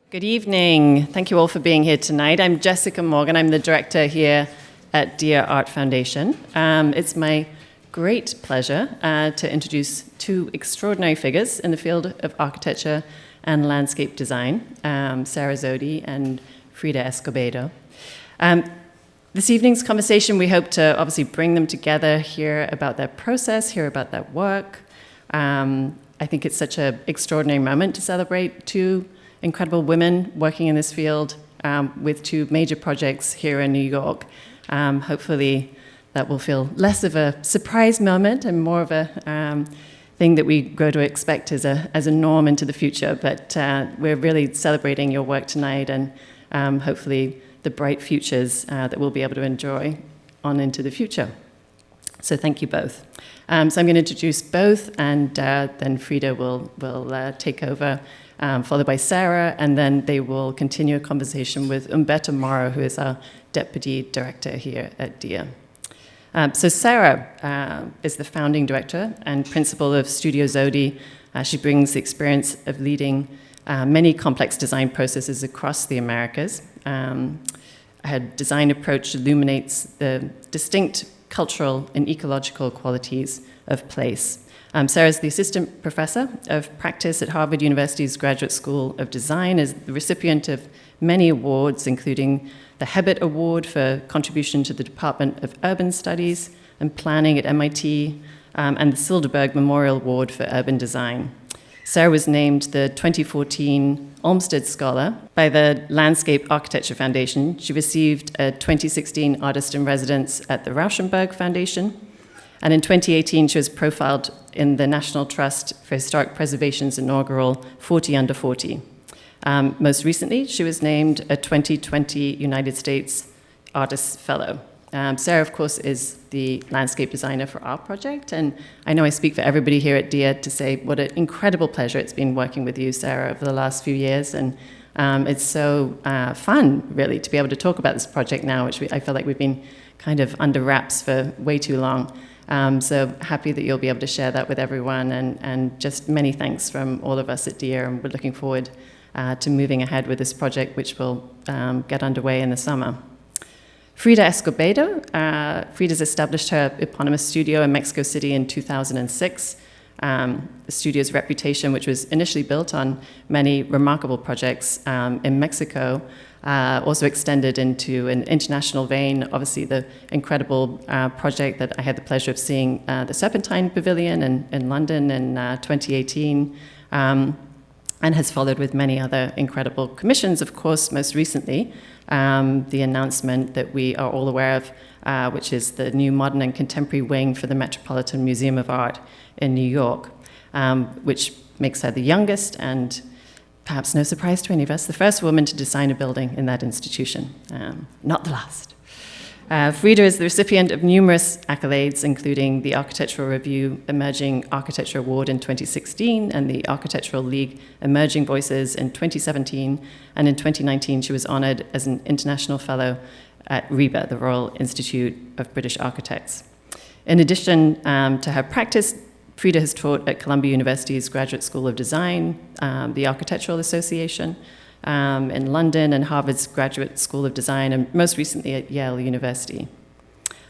Good evening. Thank you all for being here tonight. I'm Jessica Morgan. I'm the director here at Dia Art Foundation. It's my great pleasure to introduce two extraordinary figures in the field of architecture and landscape design, Sara Zewde and Frida Escobedo. This evening's conversation, we hope to obviously bring them together, hear about their process, hear about their work. I think it's such an extraordinary moment to celebrate two incredible women working in this field with two major projects here in New York. Hopefully that will feel less of a surprise moment and more of a thing that we grow to expect as a norm into the future. But we're really celebrating your work tonight and hopefully the bright futures that we'll be able to enjoy on into the future. So thank you both. So I'm going to introduce both, and then Frida will take over, followed by Sara, and then they will continue a conversation with Humberto Moro, who is our deputy director here at Dia. So Sara is the founding director and principal of Studio Zodi. She brings the experience of leading many complex design processes across the Americas. Her design approach illuminates the distinct cultural and ecological qualities of place. Sara is the assistant professor of practice at Harvard University's Graduate School of Design, is the recipient of many awards, including the Hebert Award for contribution to the Department of Urban Studies and Planning at MIT, and the Silderberg Memorial Award for Urban Design. Sara was named the 2014 Olmsted Scholar by the Landscape Architecture Foundation. She received a 2016 Artist in Residence at the Rauschenberg Foundation. And in 2018, she was profiled in the National Trust for Historic Preservation's inaugural 40 Under 40. Most recently, she was named a 2020 United States Artists Fellow. Sara, of course, is the landscape designer for our project, and I know I speak for everybody here at Dia to say what an incredible pleasure it's been working with you, Sara, over the last few years, and it's so fun, really, to be able to talk about this project now, which I feel like we've been kind of under wraps for way too long. So happy that you'll be able to share that with everyone, and just many thanks from all of us at Dia, and we're looking forward to moving ahead with this project, which will get underway in the summer. Frida Escobedo. Frida's established her eponymous studio in Mexico City in 2006. The studio's reputation, which was initially built on many remarkable projects in Mexico, also extended into an international vein. Obviously, the incredible project that I had the pleasure of seeing, the Serpentine Pavilion in London in 2018, and has followed with many other incredible commissions, of course, most recently, the announcement that we are all aware of, which is the new modern and contemporary wing for the Metropolitan Museum of Art in New York, which makes her the youngest and, perhaps no surprise to any of us, the first woman to design a building in that institution, not the last. Frida is the recipient of numerous accolades, including the Architectural Review Emerging Architecture Award in 2016 and the Architectural League Emerging Voices in 2017. And in 2019, she was honored as an international fellow at RIBA, the Royal Institute of British Architects. In addition to her practice, Frida has taught at Columbia University's Graduate School of Design, the Architectural Association, in London, and Harvard's Graduate School of Design, and most recently at Yale University.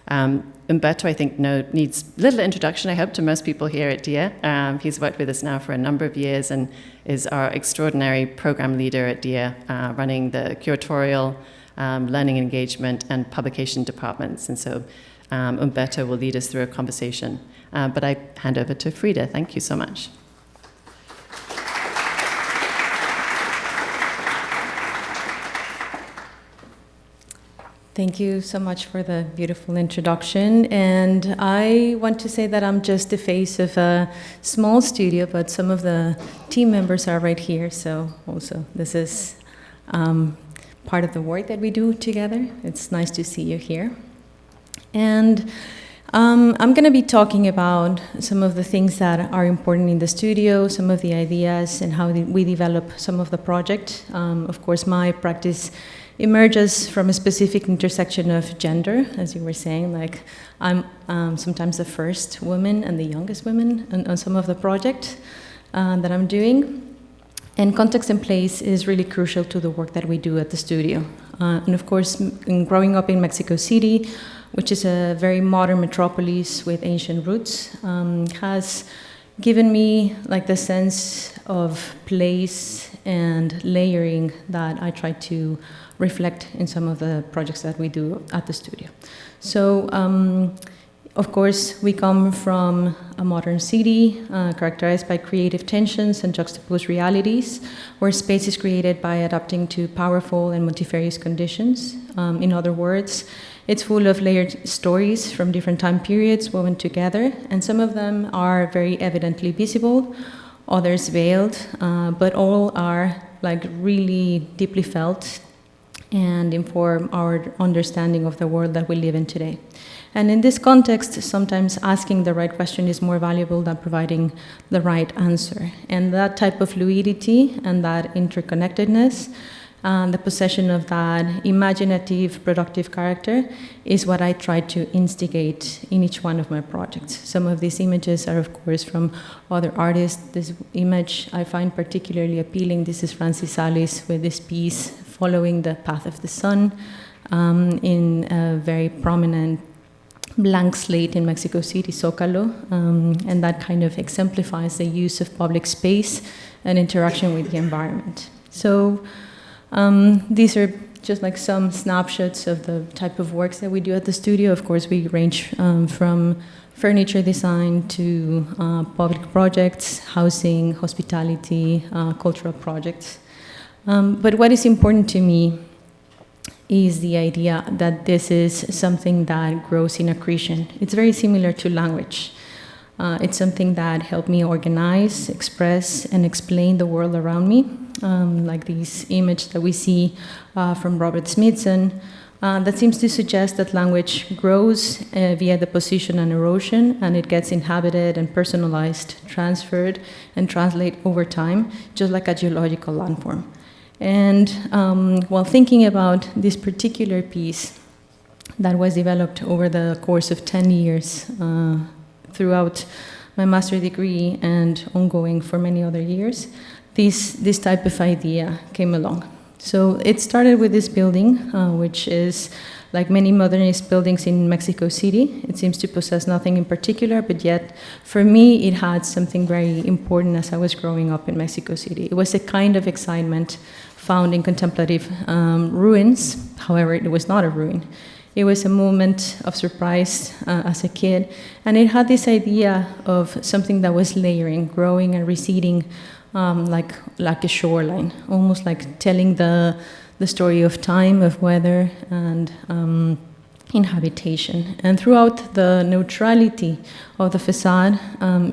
Humberto, I think, needs little introduction, I hope, to most people here at Dia. He's worked with us now for a number of years and is our extraordinary program leader at Dia, running the curatorial, learning engagement, and publication departments. And so Humberto will lead us through a conversation. But I hand over to Frida. Thank you so much. Thank you so much for the beautiful introduction. And I want to say that I'm just the face of a small studio, but some of the team members are right here. So also this is part of the work that we do together. It's nice to see you here. And I'm going to be talking about some of the things that are important in the studio, some of the ideas, and how we develop some of the project. Of course, my practice emerges from a specific intersection of gender, as you were saying. Like, I'm sometimes the first woman and the youngest woman on some of the project that I'm doing. And context and place is really crucial to the work that we do at the studio. And of course, growing up in Mexico City, which is a very modern metropolis with ancient roots, has given me like the sense of place and layering that I try to reflect in some of the projects that we do at the studio. So, of course, we come from a modern city characterized by creative tensions and juxtaposed realities, where space is created by adapting to powerful and multifarious conditions. In other words, it's full of layered stories from different time periods woven together, and some of them are very evidently visible, others veiled, but all are like really deeply felt and inform our understanding of the world that we live in today. And in this context, sometimes asking the right question is more valuable than providing the right answer. And that type of fluidity and that interconnectedness, the possession of that imaginative, productive character is what I try to instigate in each one of my projects. Some of these images are, of course, from other artists. This image I find particularly appealing. This is Francis Alice with this piece, Following the Path of the Sun, in a very prominent blank slate in Mexico City, Zócalo, and that kind of exemplifies the use of public space and interaction with the environment. So these are just like some snapshots of the type of works that we do at the studio. Of course, we range from furniture design to public projects, housing, hospitality, cultural projects. But what is important to me is the idea that this is something that grows in accretion. It's very similar to language. It's something that helped me organize, express, and explain the world around me, like this image that we see from Robert Smithson, that seems to suggest that language grows via the position and erosion, and it gets inhabited and personalized, transferred, and translated over time, just like a geological landform. And while thinking about this particular piece that was developed over the course of 10 years throughout my master's degree and ongoing for many other years, this type of idea came along. So it started with this building, which is like many modernist buildings in Mexico City. It seems to possess nothing in particular, but yet for me it had something very important as I was growing up in Mexico City. It was a kind of excitement found in contemplative ruins. However, it was not a ruin. It was a moment of surprise as a kid, and it had this idea of something that was layering, growing and receding, like a shoreline, almost like telling the story of time, of weather, and inhabitation. And throughout the neutrality of the facade,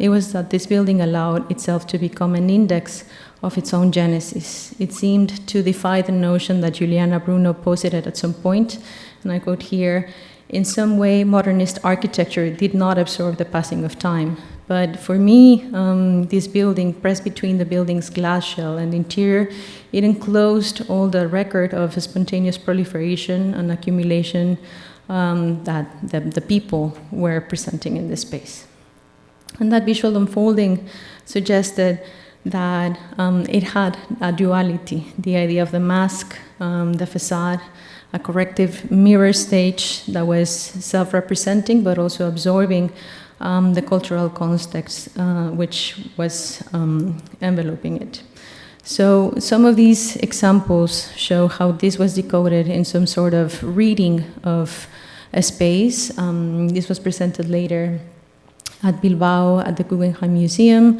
it was that this building allowed itself to become an index of its own genesis. It seemed to defy the notion that Juliana Bruno posited at some point, and I quote here, "In some way, modernist architecture did not absorb the passing of time." But for me, this building, pressed between the building's glass shell and interior, it enclosed all the record of a spontaneous proliferation and accumulation that the people were presenting in this space. And that visual unfolding suggested that it had a duality, the idea of the mask, the facade, a corrective mirror stage that was self-representing but also absorbing the cultural context which was enveloping it. So some of these examples show how this was decoded in some sort of reading of a space. This was presented later at Bilbao at the Guggenheim Museum.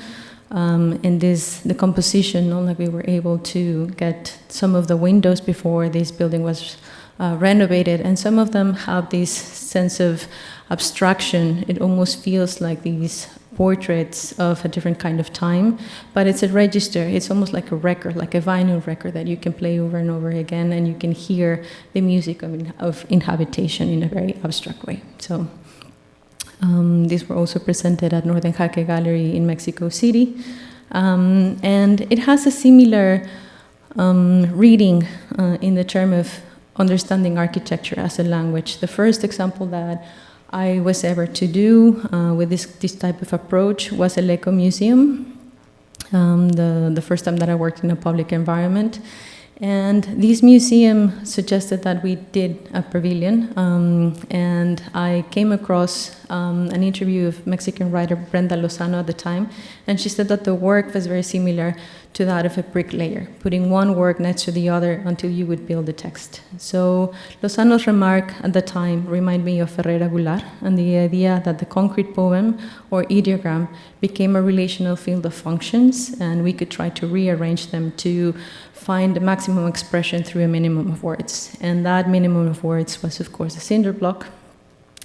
And the composition, like we were able to get some of the windows before this building was renovated, and some of them have this sense of abstraction. It almost feels like these portraits of a different kind of time, but it's a register. It's almost like a record, like a vinyl record that you can play over and over again, and you can hear the music of inhabitation in a very abstract way. So these were also presented at Northern Jaque Gallery in Mexico City. And it has a similar reading in the term of understanding architecture as a language. The first example that I was ever to do with this type of approach was a Leco Museum. the first time that I worked in a public environment. And this museum suggested that we did a pavilion, and I came across an interview of Mexican writer Brenda Lozano at the time, and she said that the work was very similar to that of a bricklayer, putting one work next to the other until you would build the text. So Lozano's remark at the time reminded me of Ferreira Goulart and the idea that the concrete poem or ideogram became a relational field of functions, and we could try to rearrange them to find the maximum expression through a minimum of words. And that minimum of words was, of course, a cinder block.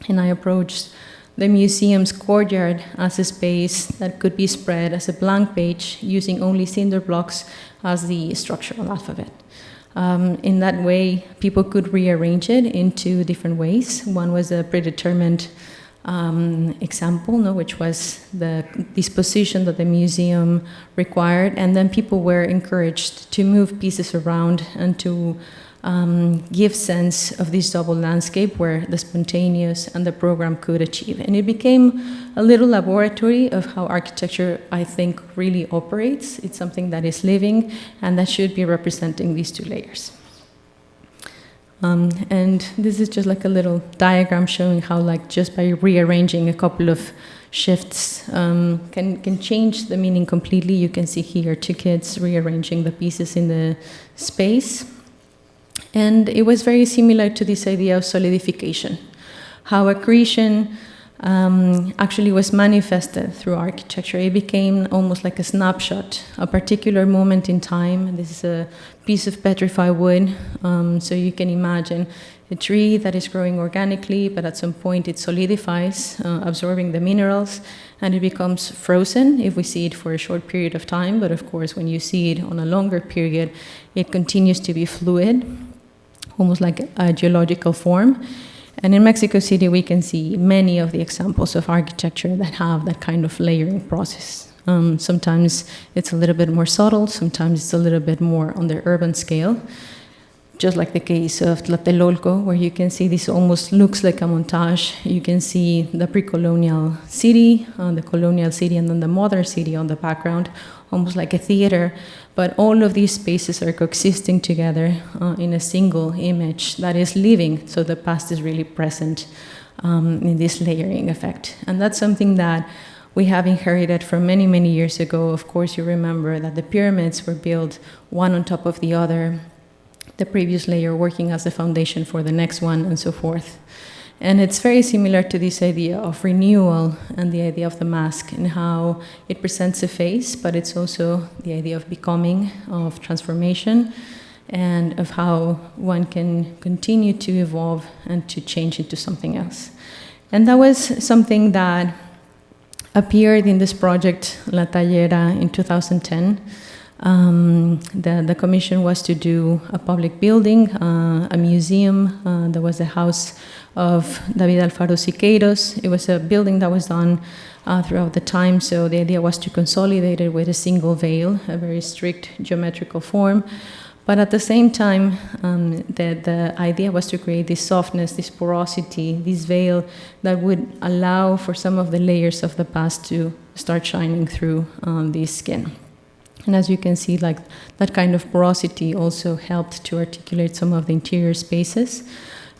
And I approached the museum's courtyard as a space that could be spread as a blank page using only cinder blocks as the structural alphabet. In that way, people could rearrange it in two different ways. One was a predetermined example, which was the disposition that the museum required, and then people were encouraged to move pieces around and to give sense of this double landscape where the spontaneous and the program could achieve. And it became a little laboratory of how architecture, I think, really operates. It's something that is living and that should be representing these two layers. And this is just like a little diagram showing how, like, just by rearranging a couple of shifts can change the meaning completely. You can see here two kids rearranging the pieces in the space. And it was very similar to this idea of solidification, how accretion actually was manifested through architecture. It became almost like a snapshot, a particular moment in time. This is a piece of petrified wood, so you can imagine a tree that is growing organically, but at some point it solidifies, absorbing the minerals, and it becomes frozen if we see it for a short period of time. But of course, when you see it on a longer period, it continues to be fluid, almost like a geological form. And in Mexico City, we can see many of the examples of architecture that have that kind of layering process. Sometimes it's a little bit more subtle, sometimes it's a little bit more on the urban scale, just like the case of Tlatelolco, where you can see this almost looks like a montage. You can see the pre-colonial city, the colonial city, and then the modern city on the background, almost like a theater. But all of these spaces are coexisting together in a single image that is living, so the past is really present in this layering effect. And that's something that we have inherited from many, many years ago. Of course, you remember that the pyramids were built one on top of the other, the previous layer working as the foundation for the next one, and so forth. And it's very similar to this idea of renewal and the idea of the mask and how it presents a face, but it's also the idea of becoming, of transformation, and of how one can continue to evolve and to change into something else. And that was something that appeared in this project, La Tallera, in 2010. The commission was to do a public building, a museum. There was a house of David Alfaro Siqueiros. It was a building that was done throughout the time, so the idea was to consolidate it with a single veil, a very strict geometrical form. But at the same time, the idea was to create this softness, this porosity, this veil that would allow for some of the layers of the past to start shining through the skin. And as you can see, like, that kind of porosity also helped to articulate some of the interior spaces.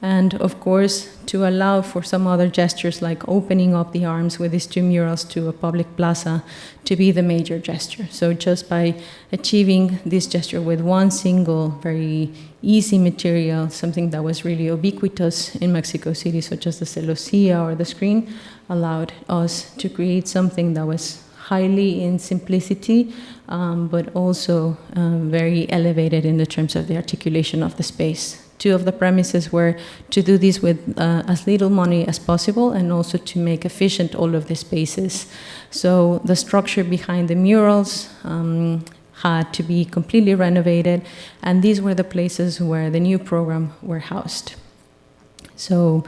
And of course, to allow for some other gestures like opening up the arms with these two murals to a public plaza to be the major gesture. So just by achieving this gesture with one single, very easy material, something that was really ubiquitous in Mexico City, such as the celosía or the screen, allowed us to create something that was highly in simplicity, but also very elevated in the terms of the articulation of the space. Two of the premises were to do this with as little money as possible and also to make efficient all of the spaces. So the structure behind the murals had to be completely renovated, and these were the places where the new program were housed. So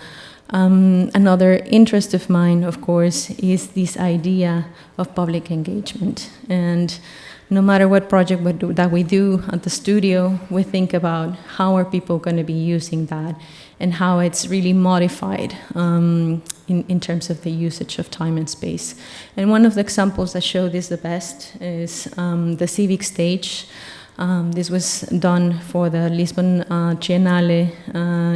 another interest of mine, of course, is this idea of public engagement. And no matter what project that we do at the studio, we think about how are people going to be using that and how it's really modified in terms of the usage of time and space. And one of the examples that show this the best is the civic stage. This was done for the Lisbon Triennale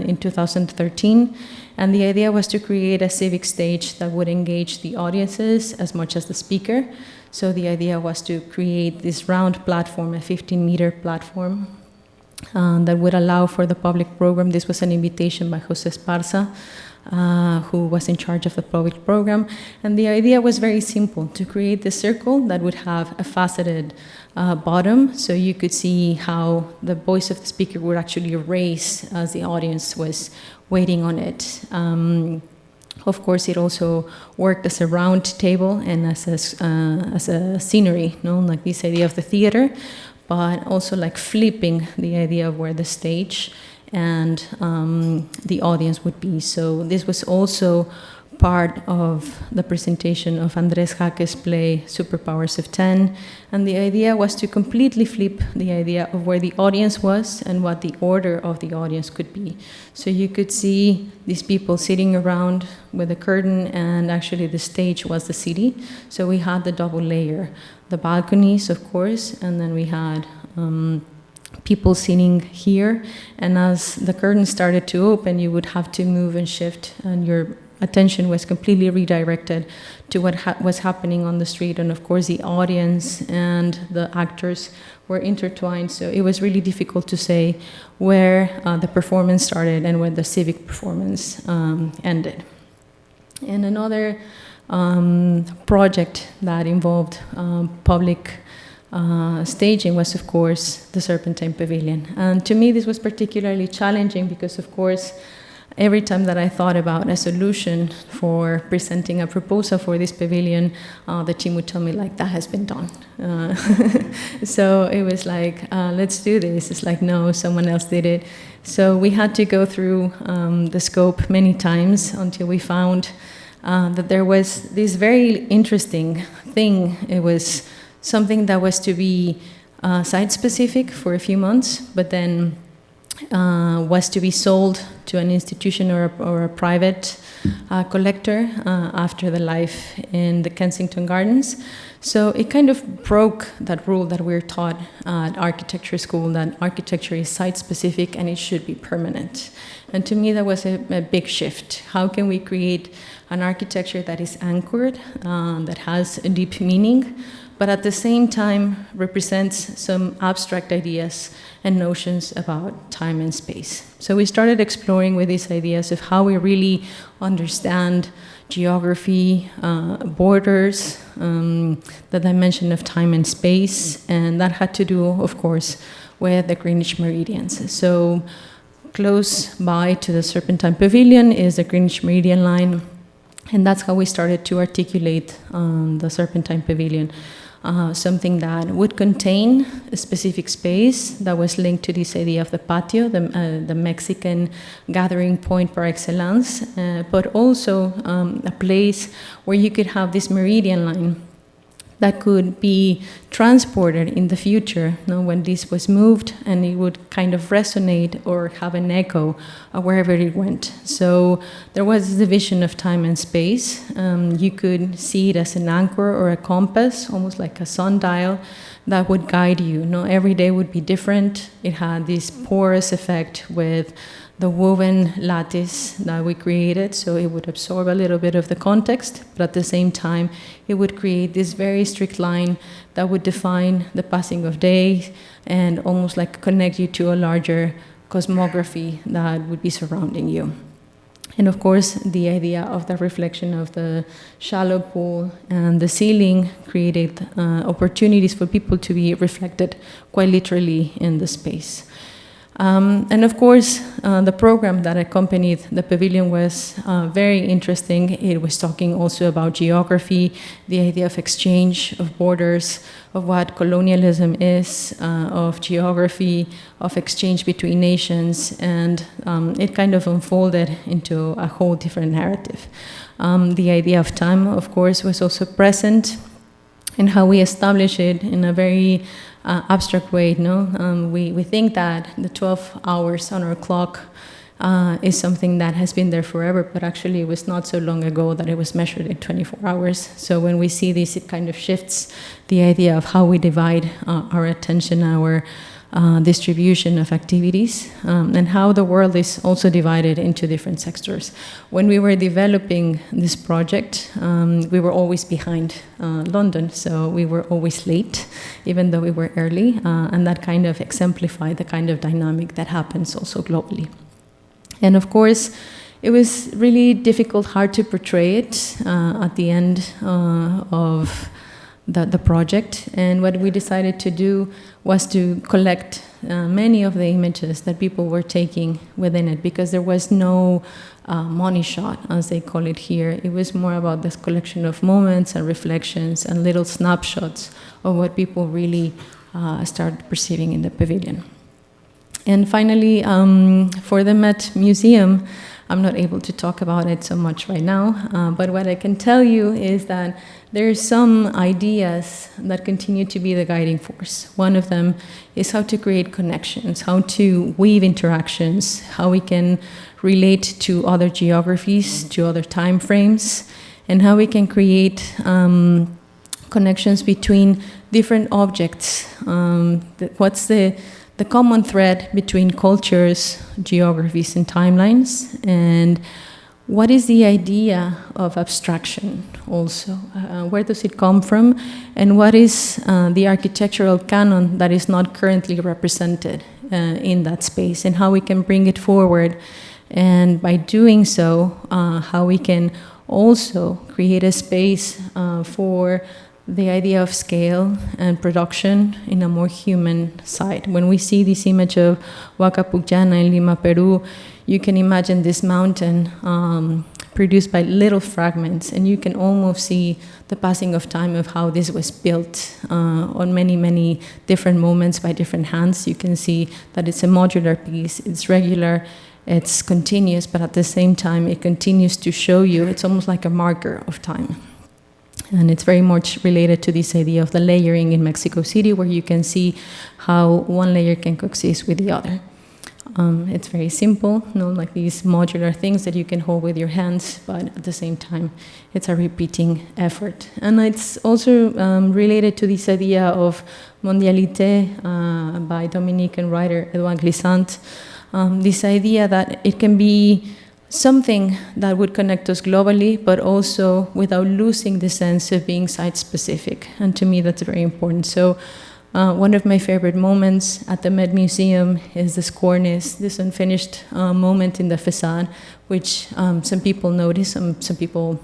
in 2013. And the idea was to create a civic stage that would engage the audiences as much as the speaker. So the idea was to create this round platform, a 15-meter platform, that would allow for the public program. This was an invitation by Jose Esparza, who was in charge of the public program. And the idea was very simple, to create this circle that would have a faceted bottom, so you could see how the voice of the speaker would actually raise as the audience was waiting on it. Of course, it also worked as a round table and as a scenery, like this idea of the theater, but also like flipping the idea of where the stage and the audience would be. So this was also part of the presentation of Andrés Jaque's play Superpowers of 10, and the idea was to completely flip the idea of where the audience was and what the order of the audience could be. So you could see these people sitting around with a curtain, and actually the stage was the city. So we had the double layer, the balconies, of course, and then we had people sitting here, and as the curtain started to open, you would have to move and shift, and your attention was completely redirected to what was happening on the street. And of course, the audience and the actors were intertwined, so it was really difficult to say where the performance started and where the civic performance ended. And another project that involved public staging was, of course, the Serpentine Pavilion. And to me, this was particularly challenging because, of course, every time that I thought about a solution for presenting a proposal for this pavilion, the team would tell me, like, that has been done. So it was like, let's do this. It's like, no, someone else did it. So we had to go through the scope many times until we found that there was this very interesting thing. It was something that was to be site-specific for a few months, but then was to be sold to an institution or a private collector after the life in the Kensington Gardens. So it kind of broke that rule that we're taught at architecture school, that architecture is site-specific and it should be permanent. And to me, that was a big shift. How can we create an architecture that is anchored, that has a deep meaning, but at the same time represents some abstract ideas and notions about time and space? So we started exploring with these ideas of how we really understand geography, borders, the dimension of time and space, and that had to do, of course, with the Greenwich meridians. So close by to the Serpentine Pavilion is the Greenwich Meridian line, and that's how we started to articulate the Serpentine Pavilion. Something that would contain a specific space that was linked to this idea of the patio, the Mexican gathering point par excellence, but also a place where you could have this meridian line that could be transported in the future, when this was moved, and it would kind of resonate or have an echo wherever it went. So there was this division of time and space. You could see it as an anchor or a compass, almost like a sundial that would guide you. Every day would be different. It had this porous effect with the woven lattice that we created, so it would absorb a little bit of the context, but at the same time, it would create this very strict line that would define the passing of days and almost like connect you to a larger cosmography that would be surrounding you. And of course, the idea of the reflection of the shallow pool and the ceiling created opportunities for people to be reflected quite literally in the space. And of course, the program that accompanied the pavilion was very interesting. It was talking also about geography, the idea of exchange, of borders, of what colonialism is, of geography, of exchange between nations, and it kind of unfolded into a whole different narrative. The idea of time, of course, was also present, and how we establish it in a very abstract way. We think that the 12 hours on our clock is something that has been there forever, but actually it was not so long ago that it was measured in 24 hours. So when we see these kind of shifts, the idea of how we divide our attention, our distribution of activities, and how the world is also divided into different sectors. When we were developing this project, we were always behind London, so we were always late, even though we were early, and that kind of exemplified the kind of dynamic that happens also globally. And of course, it was really difficult, hard to portray it at the end of the project. And what we decided to do was to collect many of the images that people were taking within it, because there was no money shot, as they call it here. It was more about this collection of moments and reflections and little snapshots of what people really started perceiving in the pavilion. And finally, for the Met Museum, I'm not able to talk about it so much right now, but what I can tell you is that there are some ideas that continue to be the guiding force. One of them is how to create connections, how to weave interactions, how we can relate to other geographies, to other time frames, and how we can create connections between different objects. What's the common thread between cultures, geographies, and timelines, and what is the idea of abstraction also? Where does it come from? And what is the architectural canon that is not currently represented in that space, and how we can bring it forward? And by doing so, how we can also create a space for the idea of scale and production in a more human side. When we see this image of Huacapucllana in Lima, Peru, you can imagine this mountain produced by little fragments, and you can almost see the passing of time of how this was built on many, many different moments by different hands. You can see that it's a modular piece, it's regular, it's continuous, but at the same time it continues to show you, it's almost like a marker of time. And it's very much related to this idea of the layering in Mexico City, where you can see how one layer can coexist with the other. It's very simple, like these modular things that you can hold with your hands, but at the same time, it's a repeating effort. And it's also related to this idea of mondialité by Dominican writer Edouard Glissant, this idea that it can be something that would connect us globally, but also without losing the sense of being site-specific. And to me, that's very important. So one of my favorite moments at the Met Museum is this cornice, this unfinished moment in the facade, which some people notice, some people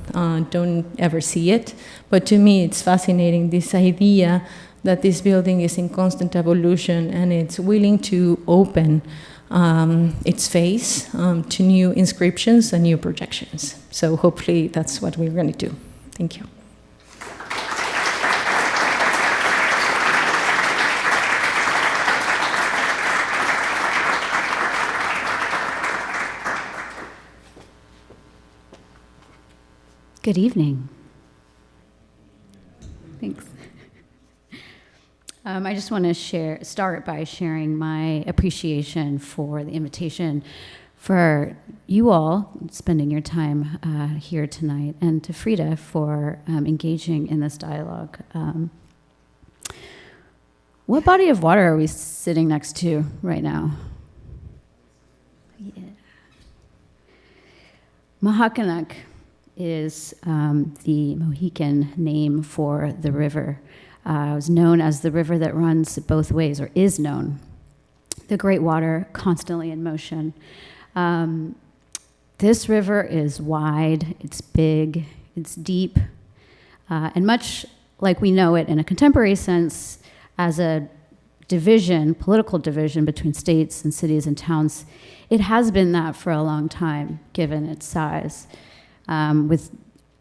don't ever see it. But to me, it's fascinating, this idea that this building is in constant evolution and it's willing to open its face to new inscriptions and new projections. So hopefully that's what we're going to do. Thank you. Good evening. Thanks. I just want to start by sharing my appreciation for the invitation for you all spending your time here tonight, and to Frida for engaging in this dialogue. What body of water are we sitting next to right now? Yeah. Mahakanak is the Mohican name for the river. It was known as the river that runs both ways, or is known. The great water constantly in motion. This river is wide, it's big, it's deep, and much like we know it in a contemporary sense as a division, political division between states and cities and towns, it has been that for a long time, given its size, with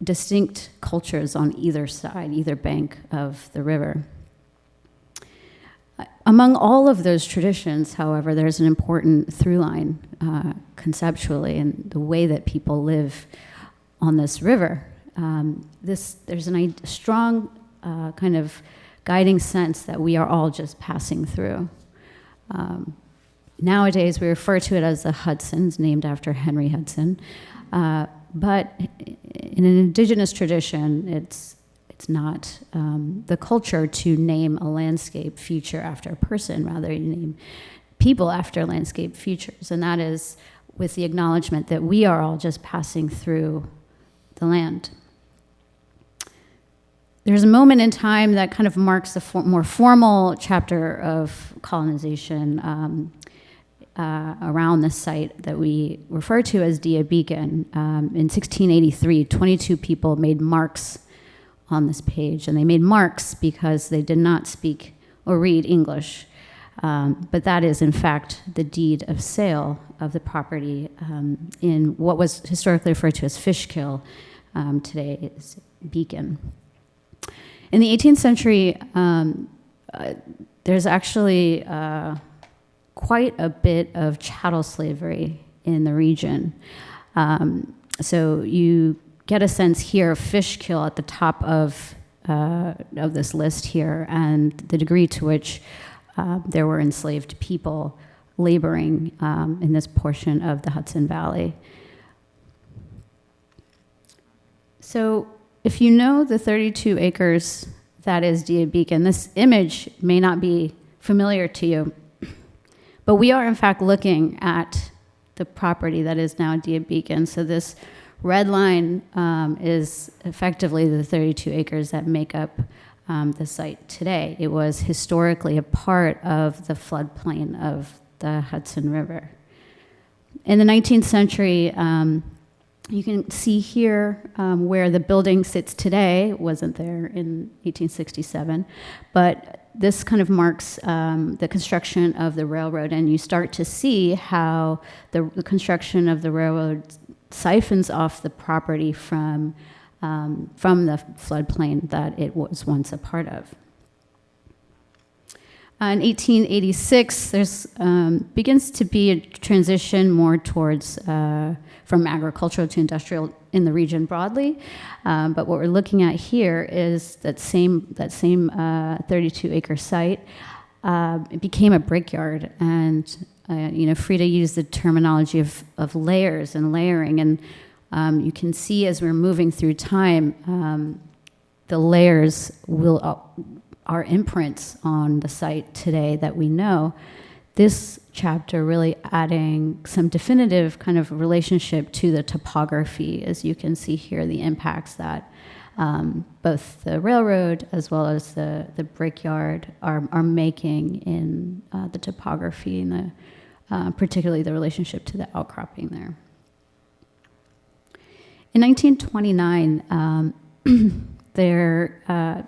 distinct cultures on either side, either bank of the river. Among all of those traditions, however, there's an important through line conceptually in the way that people live on this river. There's a strong kind of guiding sense that we are all just passing through. Nowadays, we refer to it as the Hudsons, named after Henry Hudson. But in an indigenous tradition, it's not the culture to name a landscape feature after a person. Rather, you name people after landscape features. And that is with the acknowledgement that we are all just passing through the land. There's a moment in time that kind of marks the more formal chapter of colonization around the site that we refer to as Dia Beacon. In 1683, 22 people made marks on this page, and they made marks because they did not speak or read English. But that is, in fact, the deed of sale of the property in what was historically referred to as Fishkill. Today is Beacon. In the 18th century, there's actually quite a bit of chattel slavery in the region. So you get a sense here of Fishkill at the top of this list here, and the degree to which there were enslaved people laboring in this portion of the Hudson Valley. So if you know the 32 acres that is Dia Beacon, this image may not be familiar to you, but we are in fact looking at the property that is now Dia Beacon. So this red line is effectively the 32 acres that make up the site today. It was historically a part of the floodplain of the Hudson River. In the 19th century, you can see here where the building sits today. It wasn't there in 1867, but this kind of marks the construction of the railroad, and you start to see how the construction of the railroad siphons off the property from the floodplain that it was once a part of. In 1886, there's begins to be a transition more towards from agricultural to industrial in the region broadly. But what we're looking at here is that same 32-acre site. It became a brickyard, and Frida used the terminology of layers and layering, and you can see as we're moving through time, the layers are imprints on the site today that we know. This chapter really adding some definitive kind of relationship to the topography, as you can see here, the impacts that both the railroad as well as the brickyard are making in the topography and particularly the relationship to the outcropping there. In 1929, there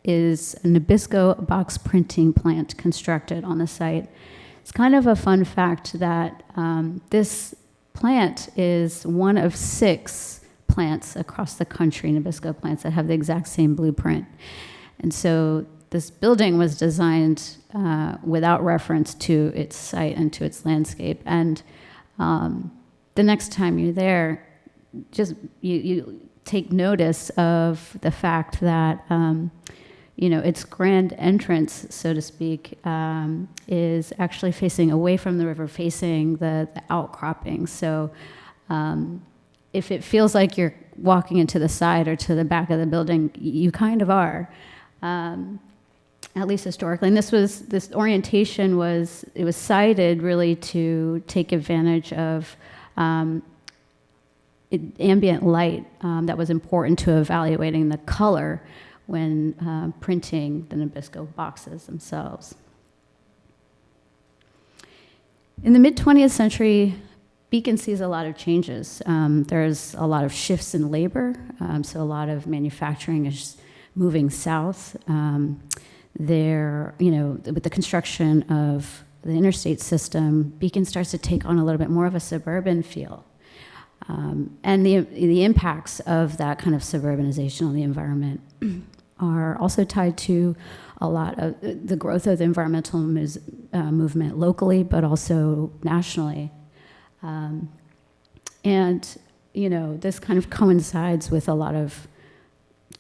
is a Nabisco box printing plant constructed on the site. It's kind of a fun fact that this plant is one of 6 plants across the country, Nabisco plants, that have the exact same blueprint. And so this building was designed without reference to its site and to its landscape. And the next time you're there, just you take notice of the fact that its grand entrance, so to speak, is actually facing away from the river, facing the outcropping. So if it feels like you're walking into the side or to the back of the building, you kind of are, at least historically. And this orientation was cited really to take advantage of ambient light that was important to evaluating the color when printing the Nabisco boxes themselves. In the mid-20th century, Beacon sees a lot of changes. There's a lot of shifts in labor, so a lot of manufacturing is moving south. With the construction of the interstate system, Beacon starts to take on a little bit more of a suburban feel. And the impacts of that kind of suburbanization on the environment are also tied to a lot of the growth of the environmental movement locally, but also nationally. This kind of coincides with a lot of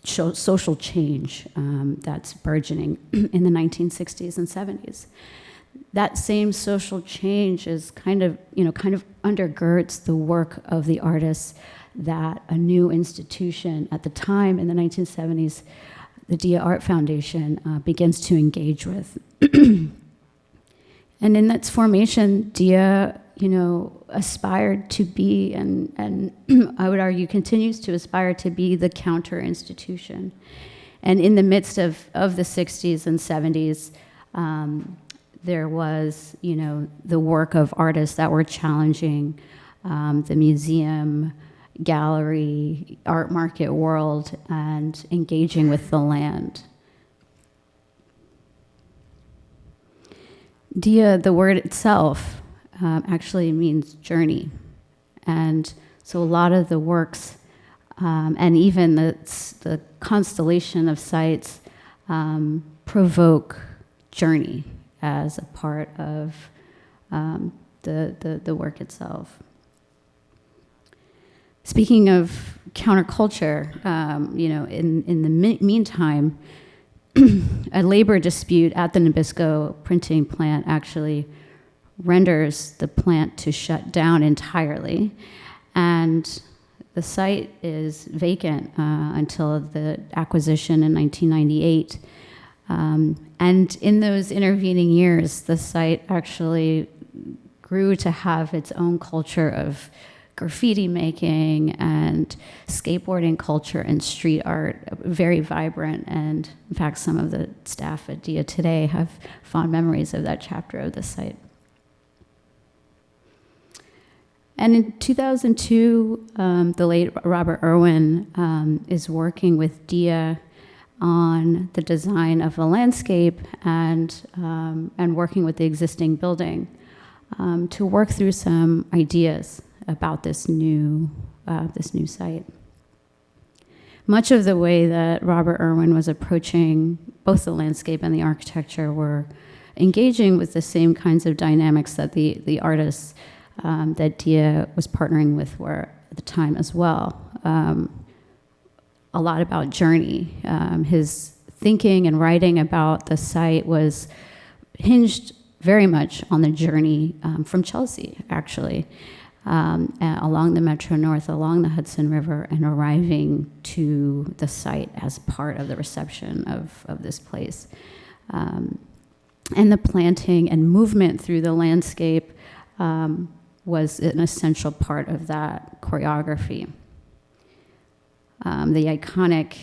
social change that's burgeoning in the 1960s and 70s. that same social change is kind of undergirds the work of the artists that a new institution at the time in the 1970s, the Dia Art Foundation, begins to engage with. And in its formation, Dia, aspired to be, and I would argue continues to aspire to be, the counter institution. And in the midst of the 60s and 70s, there was, the work of artists that were challenging the museum, gallery, art market world, and engaging with the land. Dia, the word itself, actually means journey. And so a lot of the works, and even the constellation of sites, provoke journey as a part of the work itself. Speaking of counterculture, in the meantime, a labor dispute at the Nabisco printing plant actually renders the plant to shut down entirely, and the site is vacant until the acquisition in 1998. And in those intervening years, the site actually grew to have its own culture of graffiti making and skateboarding culture and street art, very vibrant. And in fact, some of the staff at Dia today have fond memories of that chapter of the site. And in 2002, the late Robert Irwin is working with Dia on the design of a landscape and working with the existing building to work through some ideas about this new site. Much of the way that Robert Irwin was approaching both the landscape and the architecture were engaging with the same kinds of dynamics that the artists that Dia was partnering with were at the time as well. A lot about journey. His thinking and writing about the site was hinged very much on the journey from Chelsea, actually, along the Metro North, along the Hudson River, and arriving to the site as part of the reception of this place. And the planting and movement through the landscape was an essential part of that choreography. The iconic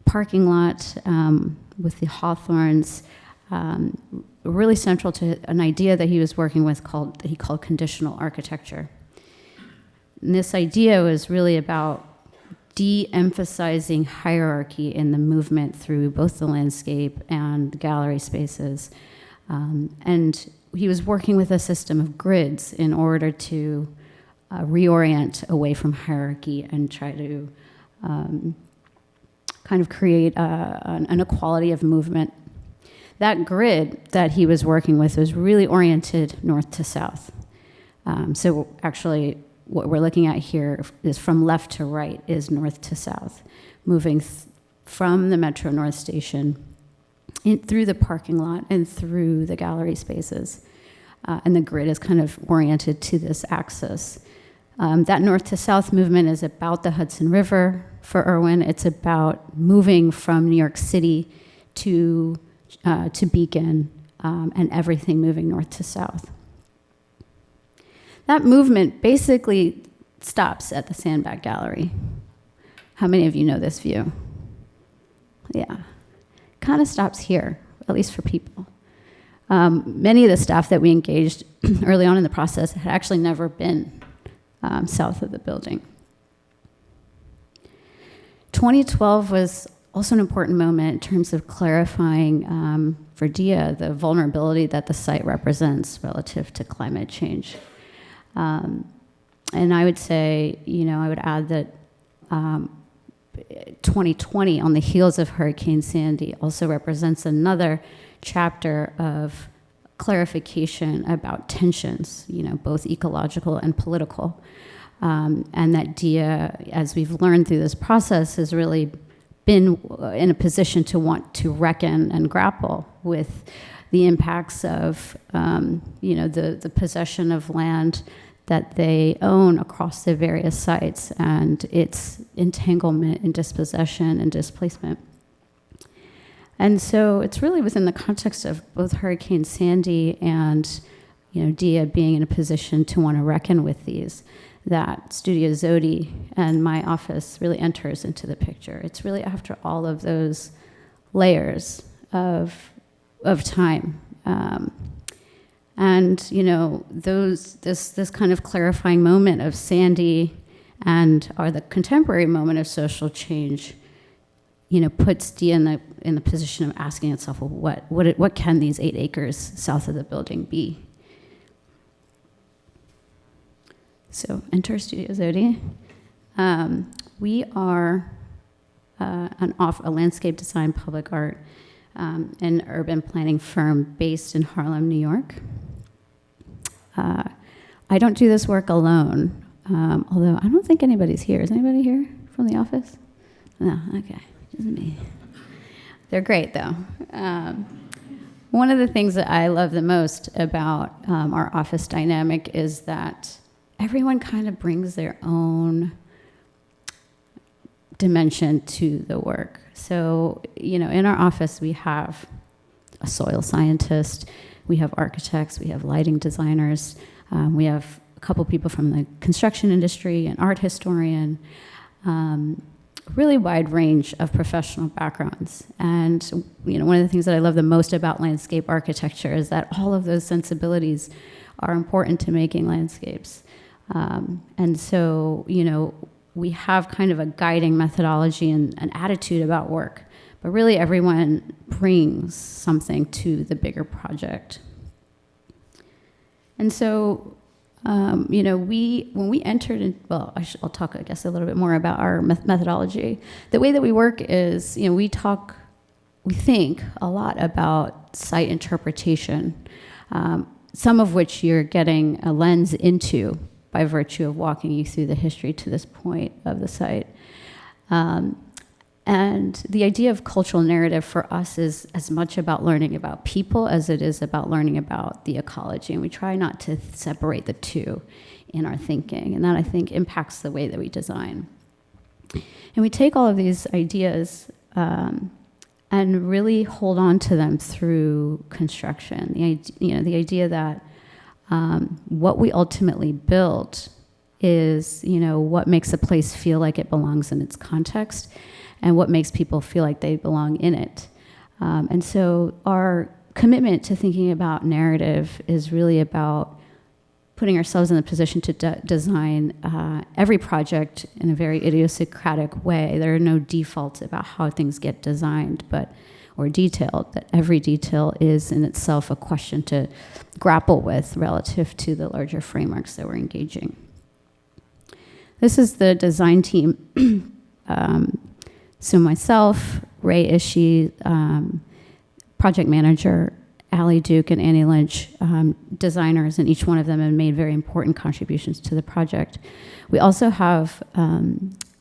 parking lot with the hawthorns, really central to an idea that he was working with that he called conditional architecture. And this idea was really about de-emphasizing hierarchy in the movement through both the landscape and the gallery spaces. And he was working with a system of grids in order to reorient away from hierarchy and try to kind of create an equality of movement. That grid that he was working with was really oriented north to south. So actually, what we're looking at here is from left to right, is north to south, moving from the Metro North Station through the parking lot and through the gallery spaces. And the grid is kind of oriented to this axis. That north to south movement is about the Hudson River for Irwin. It's about moving from New York City to Beacon, and everything moving north to south. That movement basically stops at the Sandbag Gallery. How many of you know this view? Yeah, kind of stops here, at least for people. Many of the staff that we engaged early on in the process had actually never been south of the building. 2012 was also an important moment in terms of clarifying for Dia the vulnerability that the site represents relative to climate change. And I would say, I would add that 2020, on the heels of Hurricane Sandy, also represents another chapter of clarification about tensions, both ecological and political. And that Dia, as we've learned through this process, has really been in a position to want to reckon and grapple with the impacts of, the possession of land that they own across the various sites and its entanglement and dispossession and displacement. And so it's really within the context of both Hurricane Sandy and, DIA being in a position to want to reckon with these, that Studio Zodi and my office really enters into the picture. It's really after all of those layers of time. This kind of clarifying moment of Sandy or the contemporary moment of social change, puts Dia in the position of asking itself, well, what can these 8 acres south of the building be? So enter Studio Zodi. We are a landscape design, public art, an urban planning firm based in Harlem, New York. I don't do this work alone, although I don't think anybody's here. Is anybody here from the office? No, okay, just me. They're great, though. One of the things that I love the most about our office dynamic is that everyone kind of brings their own dimension to the work. So, in our office, we have a soil scientist, we have architects, we have lighting designers, we have a couple people from the construction industry, an art historian, really wide range of professional backgrounds. And, one of the things that I love the most about landscape architecture is that all of those sensibilities are important to making landscapes. And so, we have kind of a guiding methodology and an attitude about work, but really everyone brings something to the bigger project. And so, when we entered in, I'll talk, I guess, a little bit more about our methodology. The way that we work is, we think a lot about site interpretation, some of which you're getting a lens into by virtue of walking you through the history to this point of the site. And the idea of cultural narrative for us is as much about learning about people as it is about learning about the ecology. And we try not to separate the two in our thinking. And that, I think, impacts the way that we design. And we take all of these ideas and really hold on to them through construction. The idea that what we ultimately build is, what makes a place feel like it belongs in its context and what makes people feel like they belong in it. And so our commitment to thinking about narrative is really about putting ourselves in the position to design every project in a very idiosyncratic way. There are no defaults about how things get designed, or detailed, that every detail is in itself a question to grapple with relative to the larger frameworks that we're engaging. This is the design team. So myself, Ray Ishii, project manager, Allie Duke and Annie Lynch, designers, and each one of them have made very important contributions to the project. We also have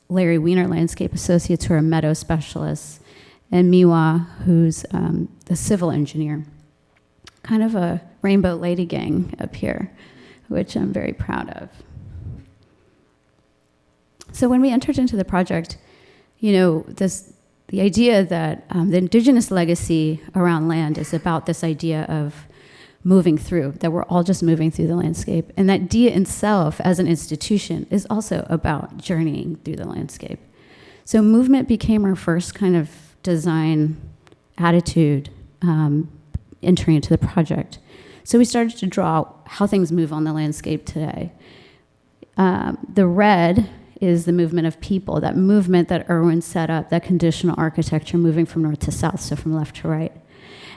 Larry Wiener, landscape associates, who are meadow specialists, and Miwa, who's the civil engineer. Kind of a rainbow lady gang up here, which I'm very proud of. So when we entered into the project, the idea that the indigenous legacy around land is about this idea of moving through, that we're all just moving through the landscape, and that DIA itself as an institution is also about journeying through the landscape. So movement became our first kind of design attitude entering into the project. So we started to draw how things move on the landscape today. The red is the movement of people, that movement that Irwin set up, that conditional architecture moving from north to south, so from left to right.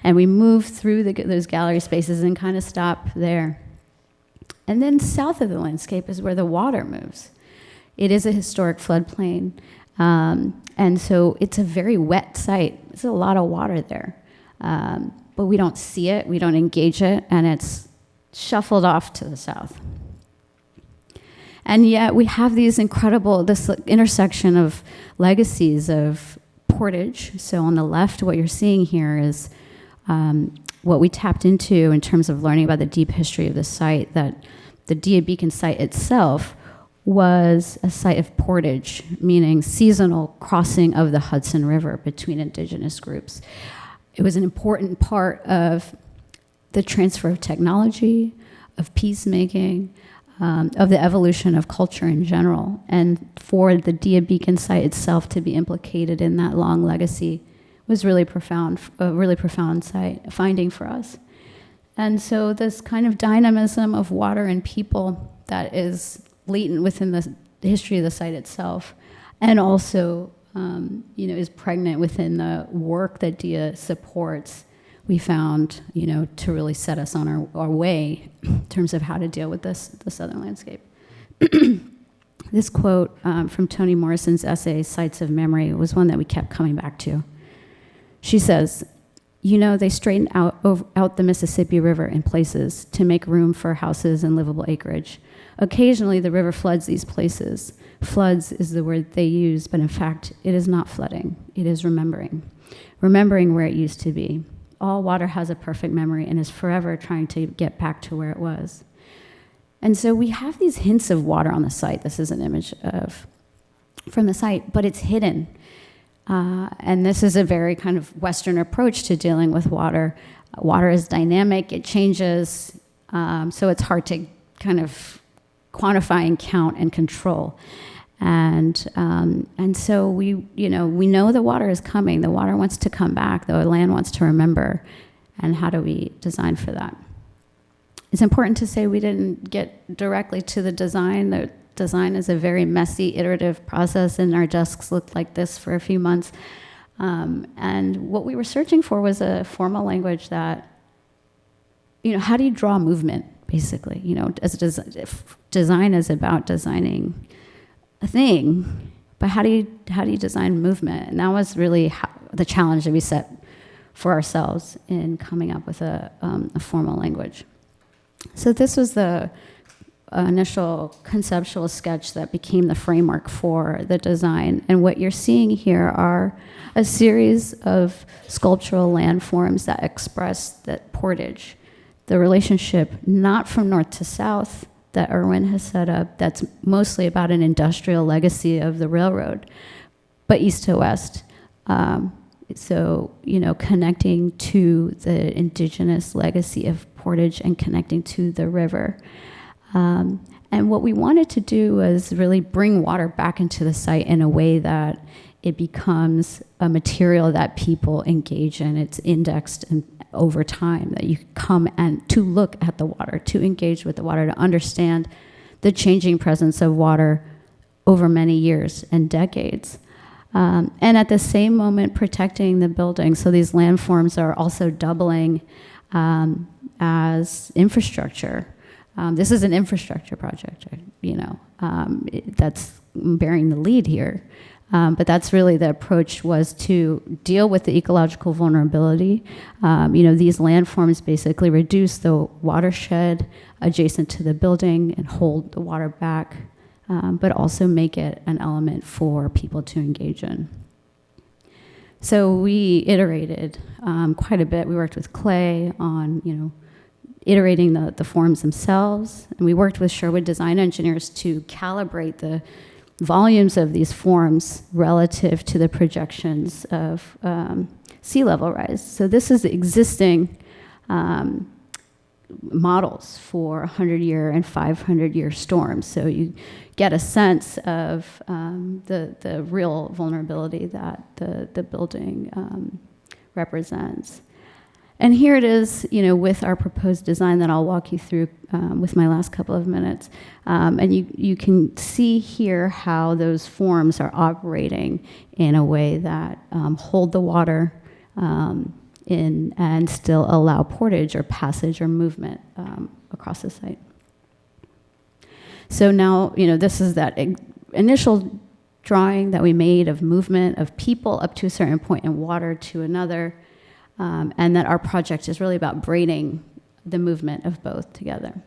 And we move through those gallery spaces and kind of stop there. And then south of the landscape is where the water moves. It is a historic floodplain. And so it's a very wet site. There's a lot of water there. But we don't see it, we don't engage it, and it's shuffled off to the south. And yet we have this intersection of legacies of portage. So on the left, what you're seeing here is what we tapped into in terms of learning about the deep history of the site, that the Dia Beacon site itself was a site of portage, meaning seasonal crossing of the Hudson River between indigenous groups. It was an important part of the transfer of technology, of peacemaking, of the evolution of culture in general. And for the Dia Beacon site itself to be implicated in that long legacy was really profound, a really profound finding for us. And so this kind of dynamism of water and people that is latent within the history of the site itself, and also is pregnant within the work that Dia supports, we found, to really set us on our way in terms of how to deal with the southern landscape. This quote from Toni Morrison's essay, Sites of Memory, was one that we kept coming back to. She says, they straighten out the Mississippi River in places to make room for houses and livable acreage. Occasionally, the river floods these places. Floods is the word they use, but in fact, it is not flooding. It is remembering where it used to be. All water has a perfect memory and is forever trying to get back to where it was. And so we have these hints of water on the site. This is an image from the site, but it's hidden. And this is a very kind of Western approach to dealing with water. Water is dynamic, it changes, so it's hard to kind of quantify and count and control. And so we know the water is coming. The water wants to come back. The land wants to remember. And how do we design for that? It's important to say we didn't get directly to the design. The design is a very messy, iterative process, and our desks looked like this for a few months. And what we were searching for was a formal language that, how do you draw movement, basically? Design is about designing a thing, but how do you design movement? And that was really the challenge that we set for ourselves in coming up with a formal language. So this was the initial conceptual sketch that became the framework for the design. And what you're seeing here are a series of sculptural landforms that express that portage, the relationship not from north to south that Irwin has set up, that's mostly about an industrial legacy of the railroad, but east to west. So, connecting to the indigenous legacy of portage and connecting to the river. And what we wanted to do was really bring water back into the site in a way that it becomes a material that people engage in. It's indexed and over time, that you come and to look at the water, to engage with the water, to understand the changing presence of water over many years and decades. And at the same moment, protecting the building. So these landforms are also doubling as infrastructure. This is an infrastructure project, that's bearing the lead here. But that's really the approach, was to deal with the ecological vulnerability. These landforms basically reduce the watershed adjacent to the building and hold the water back, but also make it an element for people to engage in. So we iterated quite a bit. We worked with clay on, iterating the forms themselves. And we worked with Sherwood design engineers to calibrate the volumes of these forms relative to the projections of sea level rise. So this is the existing models for 100-year and 500-year storms. So you get a sense of the real vulnerability that the building represents. And here it is, with our proposed design that I'll walk you through with my last couple of minutes. And you can see here how those forms are operating in a way that hold the water in and still allow portage or passage or movement across the site. So now, this is that initial drawing that we made of movement of people up to a certain point and water to another. And that our project is really about braiding the movement of both together.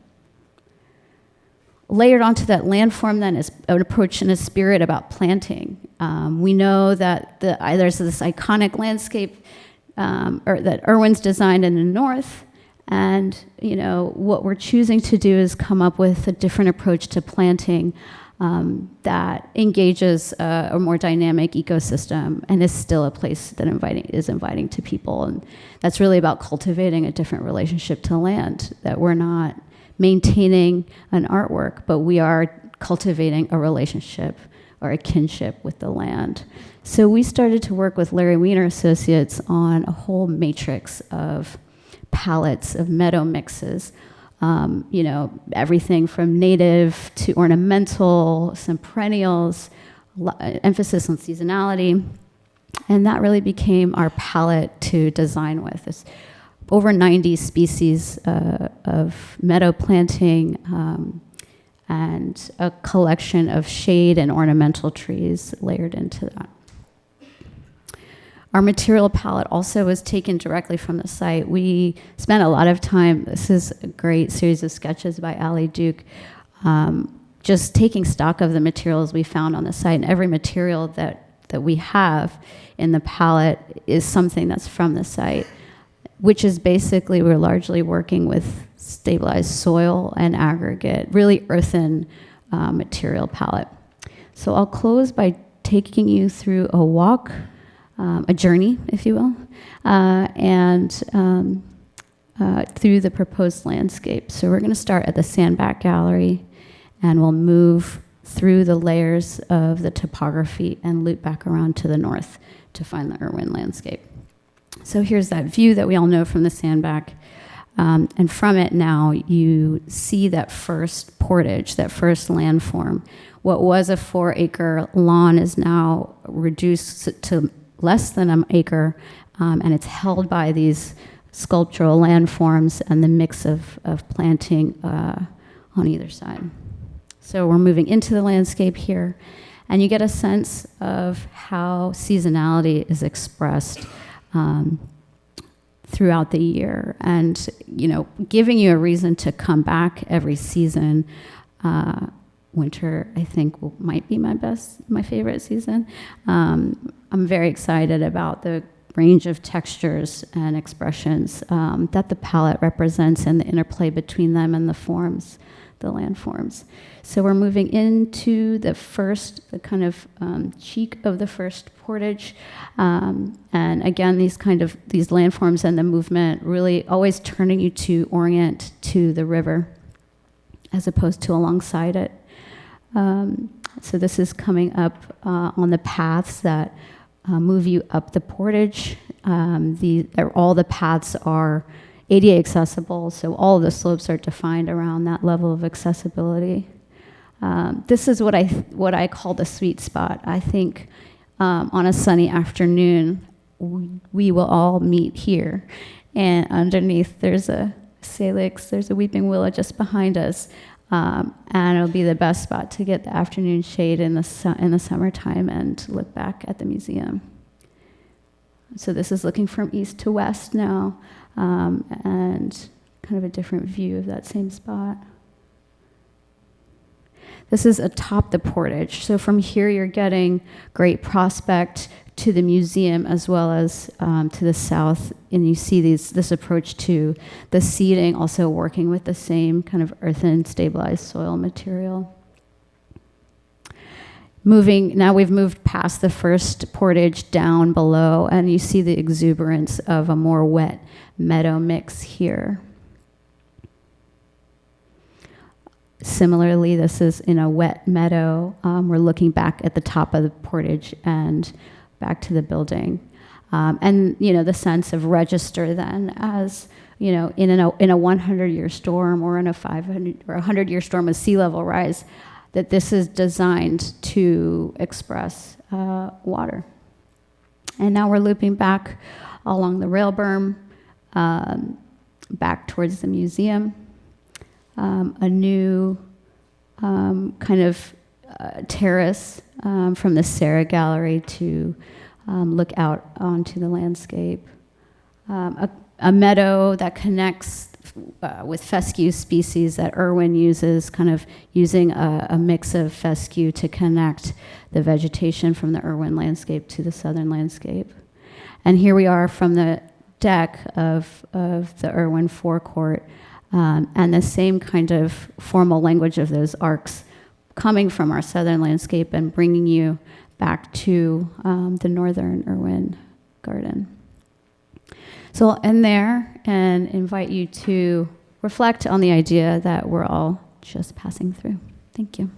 Layered onto that landform then is an approach and a spirit about planting. We know that there's this iconic landscape or that Irwin's designed in the north. And, what we're choosing to do is come up with a different approach to planting that engages a more dynamic ecosystem and is still a place that is inviting to people. And that's really about cultivating a different relationship to land, that we're not maintaining an artwork, but we are cultivating a relationship or a kinship with the land. So we started to work with Larry Wiener Associates on a whole matrix of palettes of meadow mixes. Everything from native to ornamental, some perennials, emphasis on seasonality. And that really became our palette to design with. There's over 90 species of meadow planting and a collection of shade and ornamental trees layered into that. Our material palette also was taken directly from the site. We spent a lot of time, this is a great series of sketches by Ali Duke, just taking stock of the materials we found on the site. And every material that we have in the palette is something that's from the site, which is basically we're largely working with stabilized soil and aggregate, really earthen material palette. So I'll close by taking you through a walk, a journey, if you will, and through the proposed landscape. So we're going to start at the Sandback Gallery, and we'll move through the layers of the topography and loop back around to the north to find the Irwin landscape. So here's that view that we all know from the Sandback. And from it now, you see that first portage, that first landform. What was a 4-acre lawn is now reduced to less than an acre, and it's held by these sculptural landforms and the mix of planting on either side. So we're moving into the landscape here, and you get a sense of how seasonality is expressed throughout the year, and giving you a reason to come back every season. Winter, I think, might be my favorite season. I'm very excited about the range of textures and expressions that the palette represents and the interplay between them and the forms, the landforms. So we're moving into the kind of cheek of the first portage. And again, these landforms and the movement really always turning you to orient to the river as opposed to alongside it. So this is coming up on the paths that move you up the portage. All the paths are ADA accessible, so all of the slopes are defined around that level of accessibility. This is what I call the sweet spot. I think on a sunny afternoon, we will all meet here, and underneath there's a salix, there's a weeping willow just behind us. And it'll be the best spot to get the afternoon shade in the summertime and look back at the museum. So this is looking from east to west now, and kind of a different view of that same spot. This is atop the portage. So from here you're getting great prospect to the museum as well as to the south, and you see this approach to the seeding, also working with the same kind of earthen stabilized soil material. Now we've moved past the first portage down below, and you see the exuberance of a more wet meadow mix here. Similarly, this is in a wet meadow. We're looking back at the top of the portage and back to the building. And the sense of register then as, in a 100-year storm or in a 500 or 100-year storm with sea level rise, that this is designed to express water. And now we're looping back along the rail berm, back towards the museum. A new kind of terrace from the Sarah Gallery to look out onto the landscape. A meadow that connects with fescue species that Irwin uses, kind of using a mix of fescue to connect the vegetation from the Irwin landscape to the southern landscape. And here we are from the deck of the Irwin forecourt, and the same kind of formal language of those arcs coming from our southern landscape and bringing you back to the northern Irwin garden. So I'll end there and invite you to reflect on the idea that we're all just passing through. Thank you.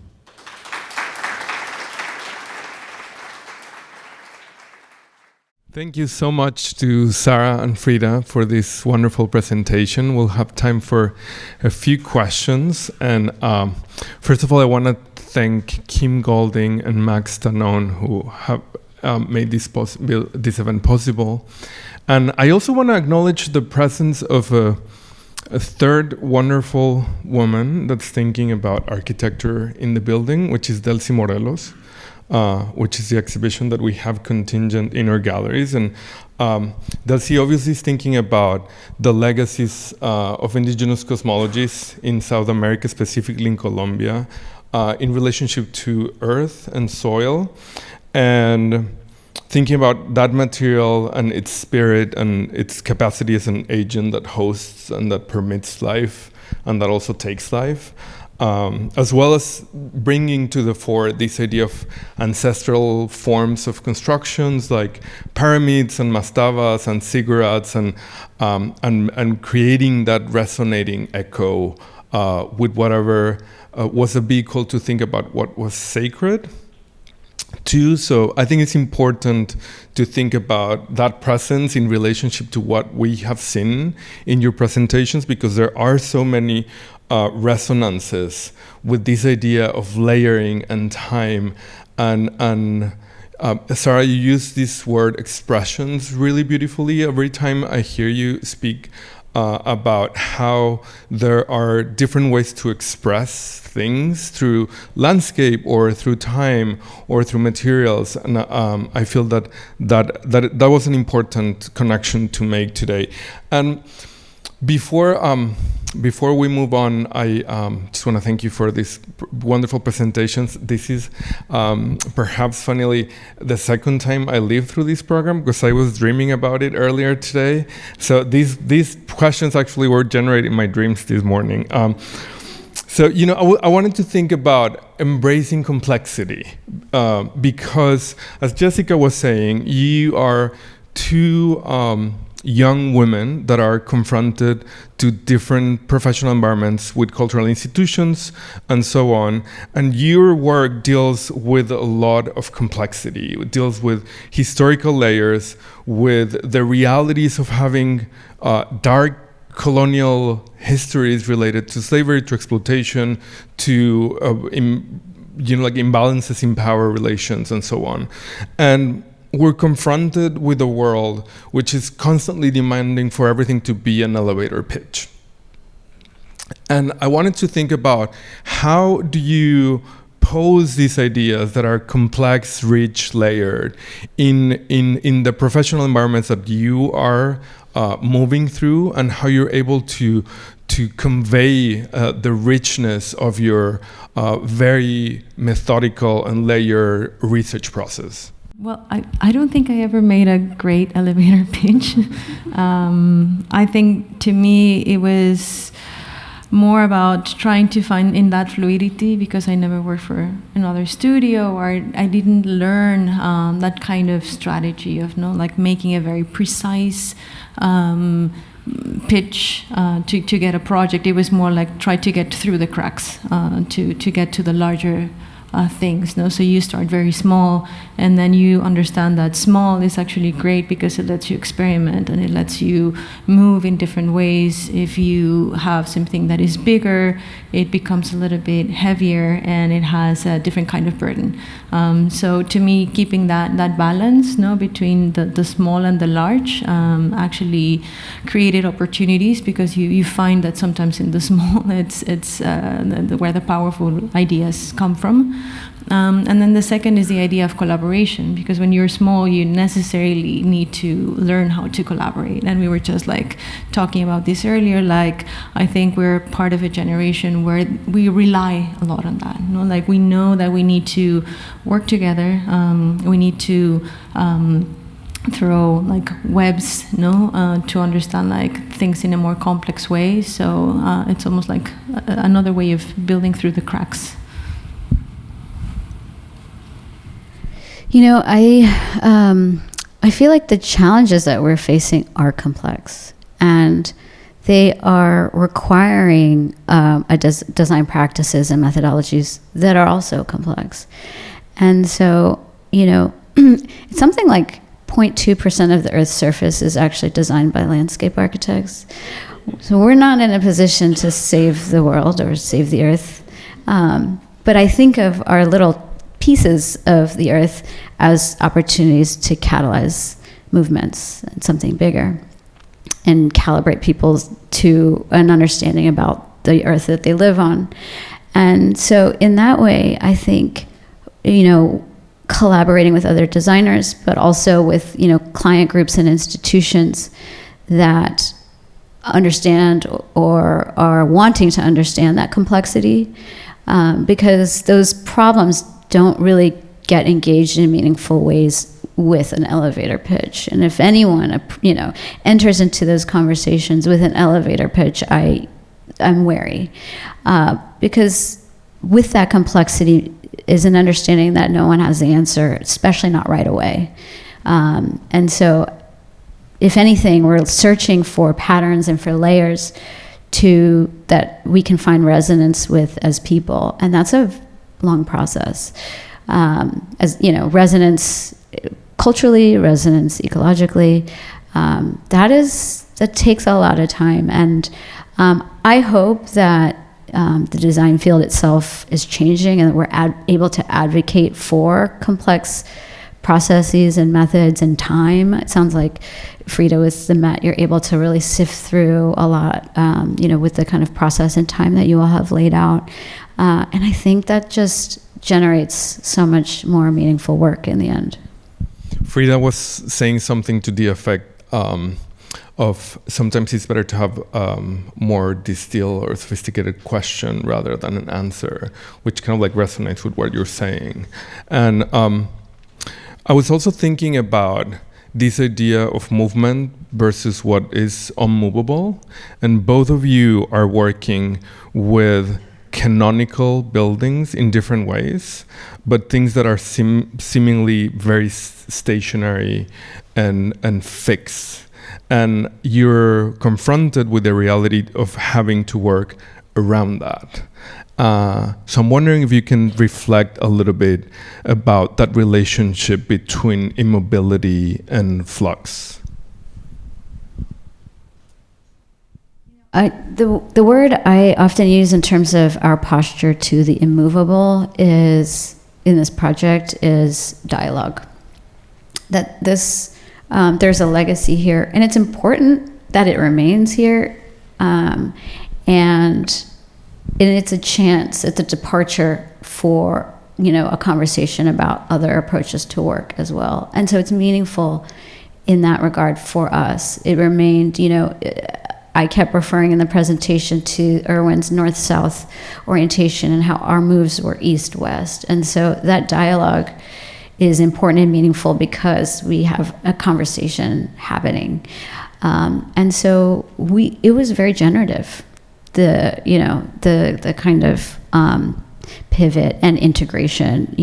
Thank you so much to Sara and Frida for this wonderful presentation. We'll have time for a few questions. And first of all, I want to thank Kim Golding and Max Tanon, who have made this event possible. And I also want to acknowledge the presence of a third wonderful woman that's thinking about architecture in the building, which is Delcy Morelos, which is the exhibition that we have contingent in our galleries. And Delcy obviously is thinking about the legacies of indigenous cosmologies in South America, specifically in Colombia, in relationship to earth and soil, and thinking about that material and its spirit and its capacity as an agent that hosts and that permits life and that also takes life. As well as bringing to the fore this idea of ancestral forms of constructions like pyramids and mastabas and ziggurats, and creating that resonating echo with whatever was a vehicle to think about what was sacred too. So I think it's important to think about that presence in relationship to what we have seen in your presentations, because there are so many resonances with this idea of layering and time. And Sara, you use this word expressions really beautifully every time I hear you speak about how there are different ways to express things through landscape or through time or through materials. And I feel that was an important connection to make today. And before we move on, I just want to thank you for these wonderful presentations. This is perhaps, funnily, the second time I lived through this program, because I was dreaming about it earlier today. So these questions actually were generated in my dreams this morning. So, I wanted to think about embracing complexity, because, as Jessica was saying, you are two young women that are confronted to different professional environments with cultural institutions and so on. And your work deals with a lot of complexity. It deals with historical layers, with the realities of having dark colonial histories related to slavery, to exploitation, to imbalances in power relations and so on. And we're confronted with a world which is constantly demanding for everything to be an elevator pitch. And I wanted to think about, how do you pose these ideas that are complex, rich, layered in the professional environments that you are moving through, and how you're able to convey the richness of your very methodical and layered research process? Well, I don't think I ever made a great elevator pitch. I think, to me, it was more about trying to find in that fluidity, because I never worked for another studio, or I didn't learn that kind of strategy of making a very precise pitch to get a project. It was more like try to get through the cracks to get to the larger things. So you start very small, and then you understand that small is actually great because it lets you experiment and it lets you move in different ways. If you have something that is bigger, it becomes a little bit heavier and it has a different kind of burden. So to me, keeping that balance between the small and the large actually created opportunities, because you find that sometimes in the small it's where the powerful ideas come from. And then the second is the idea of collaboration, because when you're small, you necessarily need to learn how to collaborate. And we were just talking about this earlier. I think we're part of a generation where we rely a lot on that. We know that we need to work together. We need to throw like webs, to understand like things in a more complex way. So it's almost like another way of building through the cracks. I feel like the challenges that we're facing are complex, and they are requiring design practices and methodologies that are also complex. And so, it's something like 0.2% of the Earth's surface is actually designed by landscape architects. So we're not in a position to save the world or save the Earth. But I think of our little pieces of the Earth as opportunities to catalyze movements and something bigger, and calibrate people to an understanding about the Earth that they live on. And so in that way, I think, collaborating with other designers, but also with, client groups and institutions that understand or are wanting to understand that complexity, because those problems don't really get engaged in meaningful ways with an elevator pitch. And if anyone, enters into those conversations with an elevator pitch, I'm wary, because with that complexity is an understanding that no one has the answer, especially not right away. And so, if anything, we're searching for patterns and for layers that we can find resonance with as people, and that's a long process. Resonance culturally, resonance ecologically, that takes a lot of time. And I hope that the design field itself is changing, and that we're able to advocate for complex processes and methods and time. It sounds like, Frida, with the Met, you're able to really sift through a lot, with the kind of process and time that you all have laid out. And I think that just generates so much more meaningful work in the end. Frida was saying something to the effect of sometimes it's better to have more distilled or sophisticated question rather than an answer, which kind of like resonates with what you're saying. And I was also thinking about this idea of movement versus what is unmovable. And both of you are working with canonical buildings in different ways, but things that are seemingly very stationary and fixed. And you're confronted with the reality of having to work around that. So I'm wondering if you can reflect a little bit about that relationship between immobility and flux. The word I often use in terms of our posture to the immovable is, in this project, is dialogue. That there's a legacy here, and it's important that it remains here, and it's a chance, it's a departure for, a conversation about other approaches to work as well. And so it's meaningful in that regard for us. It remained, I kept referring in the presentation to Irwin's north-south orientation and how our moves were east-west. And so that dialogue is important and meaningful because we have a conversation happening. And so it was very generative, the kind of pivot and integration,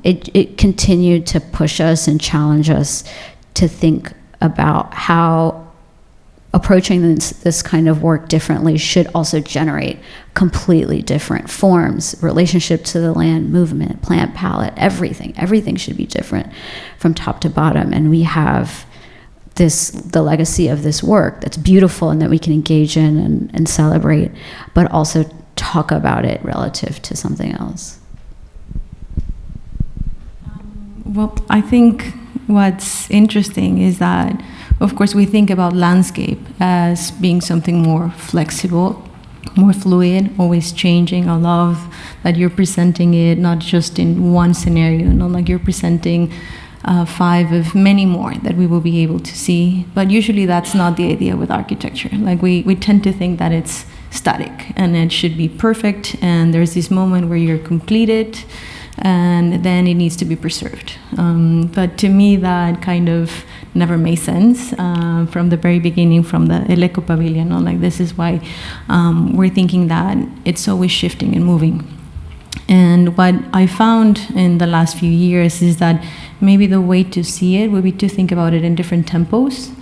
it continued to push us and challenge us to think about how approaching this kind of work differently should also generate completely different forms, relationship to the land, movement, plant palette, everything should be different from top to bottom. And we have the legacy of this work that's beautiful and that we can engage in and celebrate, but also talk about it relative to something else. Well, I think what's interesting is that, of course, we think about landscape as being something more flexible, more fluid, always changing. I love that you're presenting it not just in one scenario, not like you're presenting 5 of many more that we will be able to see. But usually that's not the idea with architecture. Like we tend to think that it's static and it should be perfect, and there's this moment where you're completed, and then it needs to be preserved. But to me, that kind of never made sense from the very beginning, from the El Eco Pavilion. Like, this is why we're thinking that it's always shifting and moving. And what I found in the last few years is that maybe the way to see it would be to think about it in different tempos.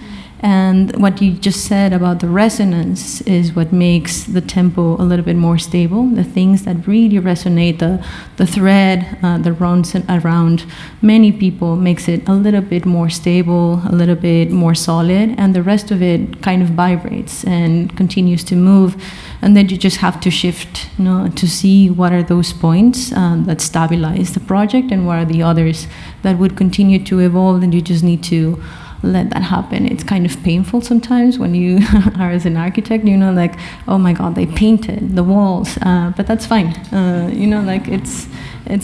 And what you just said about the resonance is what makes the tempo a little bit more stable. The things that really resonate, the thread that runs around many people, makes it a little bit more stable, a little bit more solid, and the rest of it kind of vibrates and continues to move. And then you just have to shift, to see what are those points that stabilize the project and what are the others that would continue to evolve, and you just need to let that happen. It's kind of painful sometimes when you are as an architect, like, oh my God, they painted the walls, but that's fine. Like, it's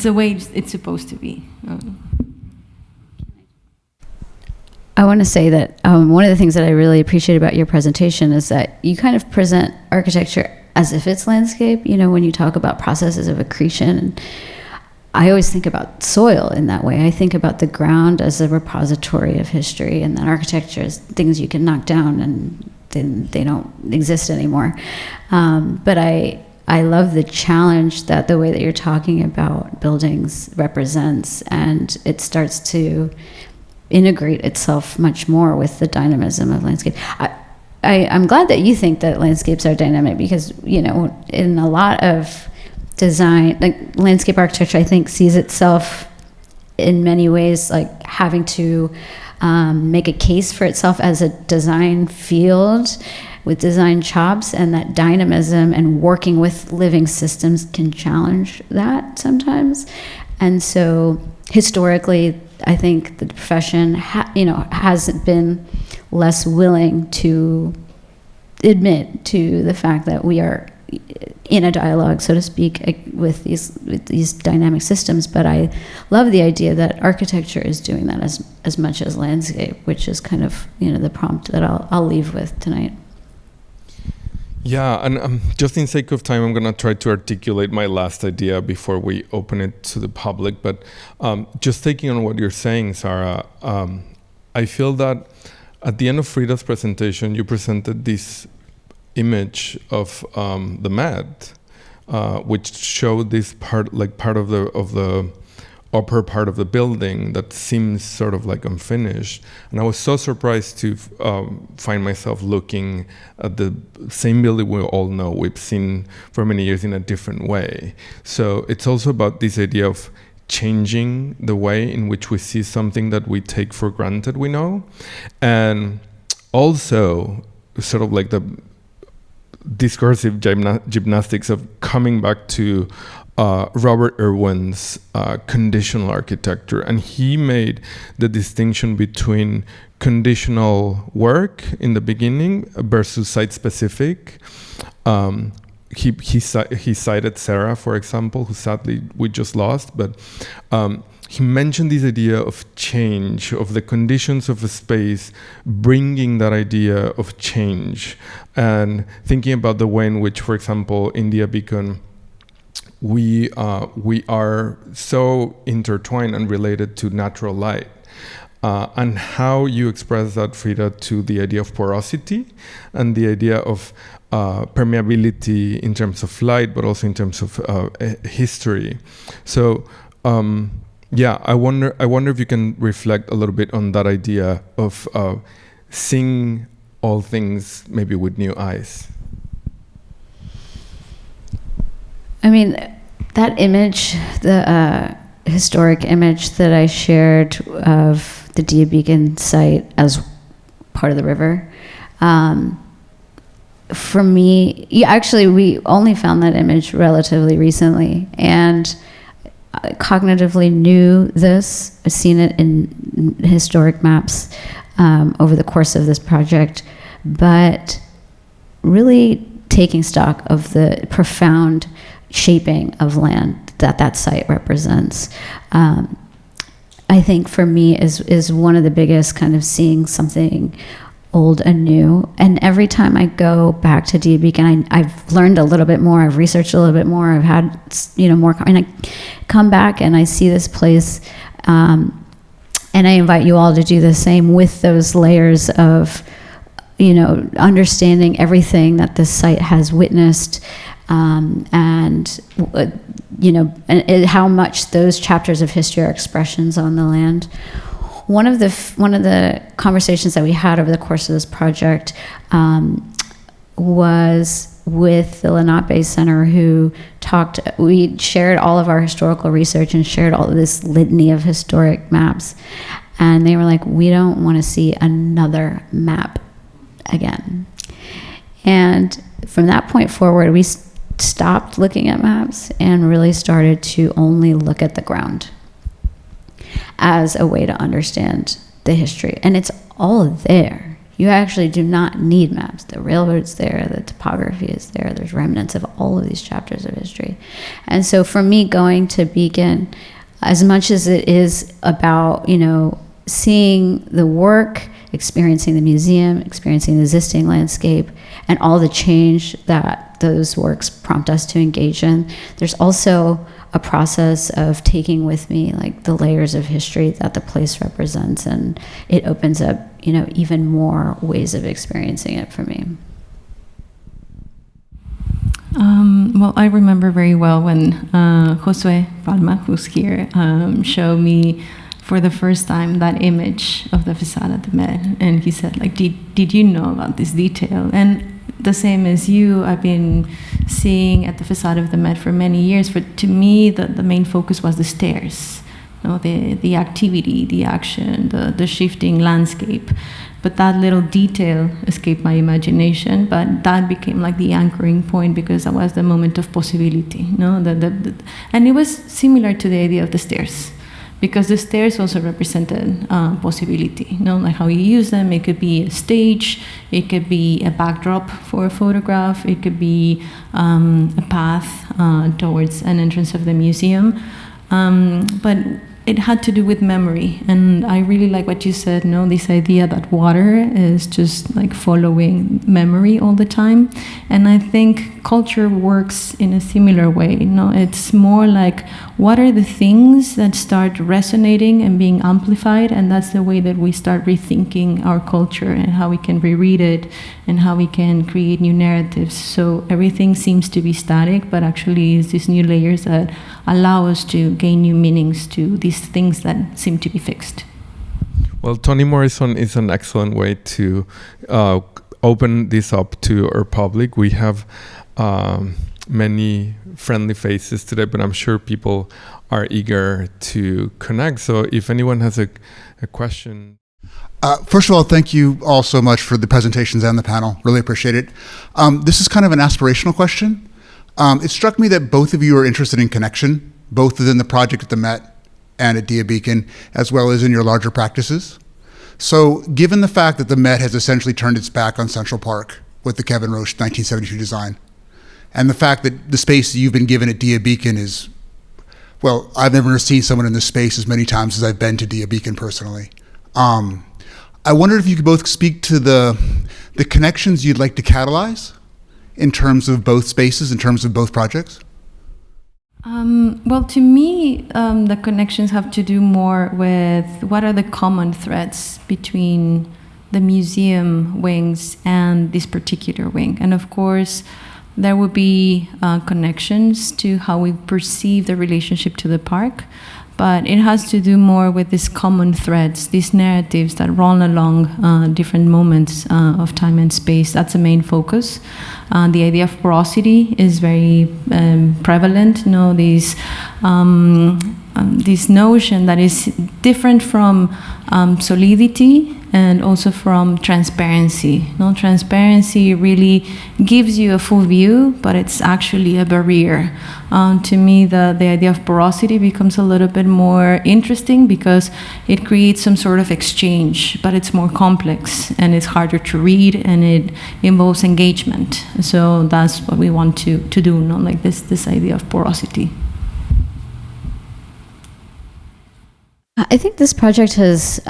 the way it's supposed to be. I want to say that one of the things that I really appreciate about your presentation is that you kind of present architecture as if it's landscape. When you talk about processes of accretion, and I always think about soil in that way. I think about the ground as a repository of history, and then architecture is things you can knock down and then they don't exist anymore. But I love the challenge that the way that you're talking about buildings represents, and it starts to integrate itself much more with the dynamism of landscape. I'm glad that you think that landscapes are dynamic, because in a lot of design, like landscape architecture, I think sees itself in many ways like having to make a case for itself as a design field with design chops, and that dynamism and working with living systems can challenge that sometimes. And so historically, I think the profession hasn't been less willing to admit to the fact that we are in a dialogue, so to speak, with these dynamic systems. But I love the idea that architecture is doing that as much as landscape, which is kind of the prompt that I'll leave with tonight. Yeah, and just in sake of time, I'm going to try to articulate my last idea before we open it to the public. But just taking on what you're saying, Sara, I feel that at the end of Frida's presentation, you presented this image of the Met, which showed this part of the upper part of the building that seems sort of like unfinished. And I was so surprised to find myself looking at the same building we all know we've seen for many years in a different way. So it's also about this idea of changing the way in which we see something that we take for granted we know, and also sort of like the discursive gymnastics of coming back to Robert Irwin's conditional architecture. And he made the distinction between conditional work in the beginning versus site-specific. He cited Sarah, for example, who sadly we just lost, but he mentioned this idea of change, of the conditions of a space, bringing that idea of change, and thinking about the way in which, for example, India Beacon, we are so intertwined and related to natural light. And how you express that, Frida, to the idea of porosity and the idea of permeability in terms of light, but also in terms of history. So, yeah, I wonder if you can reflect a little bit on that idea of seeing all things maybe with new eyes. I mean, that image, the historic image that I shared of the Dia Beacon site as part of the river, for me, we only found that image relatively recently, and I cognitively knew this. I've seen it in historic maps over the course of this project, but really taking stock of the profound shaping of land that site represents, I think for me is one of the biggest kind of seeing something old and new. And every time I go back to Dia Beacon, I've learned a little bit more, I've researched a little bit more, I've had, more, and I come back and I see this place, and I invite you all to do the same with those layers of, understanding everything that this site has witnessed, and how much those chapters of history are expressions on the land. One of the conversations that we had over the course of this project was with the Lenape Center, who we shared all of our historical research and shared all of this litany of historic maps. And they were like, we don't want to see another map again. And from that point forward, we stopped looking at maps and really started to only look at the ground as a way to understand the history. And it's all there. You actually do not need maps. The railroad's there, the topography is there, there's remnants of all of these chapters of history. And so for me, going to Beacon, as much as it is about, seeing the work, experiencing the museum, experiencing the existing landscape, and all the change that those works prompt us to engage in, there's also a process of taking with me like the layers of history that the place represents, and it opens up, even more ways of experiencing it for me. Well, I remember very well when Josue Palma, who's here, showed me for the first time that image of the facade at the Met, and he said, like, did you know about this detail? And the same as you, I've been seeing at the facade of the Met for many years. To me, the main focus was the stairs, the activity, the action, the shifting landscape. But that little detail escaped my imagination, but that became like the anchoring point, because that was the moment of possibility. And it was similar to the idea of the stairs, because the stairs also represented possibility, like how you use them. It could be a stage, it could be a backdrop for a photograph, it could be a path towards an entrance of the museum. But it had to do with memory, and I really like what you said, this idea that water is just like following memory all the time. And I think culture works in a similar way. It's more like, what are the things that start resonating and being amplified, and that's the way that we start rethinking our culture and how we can reread it and how we can create new narratives. So everything seems to be static, but actually it's these new layers that allow us to gain new meanings to these things that seem to be fixed. Well, Toni Morrison is an excellent way to open this up to our public. We have many friendly faces today, but I'm sure people are eager to connect. So if anyone has a question. First of all, thank you all so much for the presentations and the panel. Really appreciate it. This is kind of an aspirational question. It struck me that both of you are interested in connection, both within the project at the Met and at Dia Beacon, as well as in your larger practices. So given the fact that the Met has essentially turned its back on Central Park with the Kevin Roche 1972 design, and the fact that the space that you've been given at Dia Beacon is, well, I've never seen someone in this space as many times as I've been to Dia Beacon personally. I wondered if you could both speak to the connections you'd like to catalyze in terms of both spaces, in terms of both projects. Well, to me, the connections have to do more with what are the common threads between the museum wings and this particular wing. And of course, there would be connections to how we perceive the relationship to the park, but it has to do more with these common threads, these narratives that run along different moments of time and space. That's the main focus. The idea of porosity is very prevalent. This notion that is different from solidity and also from transparency. Transparency really gives you a full view, but it's actually a barrier. To me, the idea of porosity becomes a little bit more interesting because it creates some sort of exchange, but it's more complex and it's harder to read and it involves engagement. So that's what we want to do, like this idea of porosity. I think this project has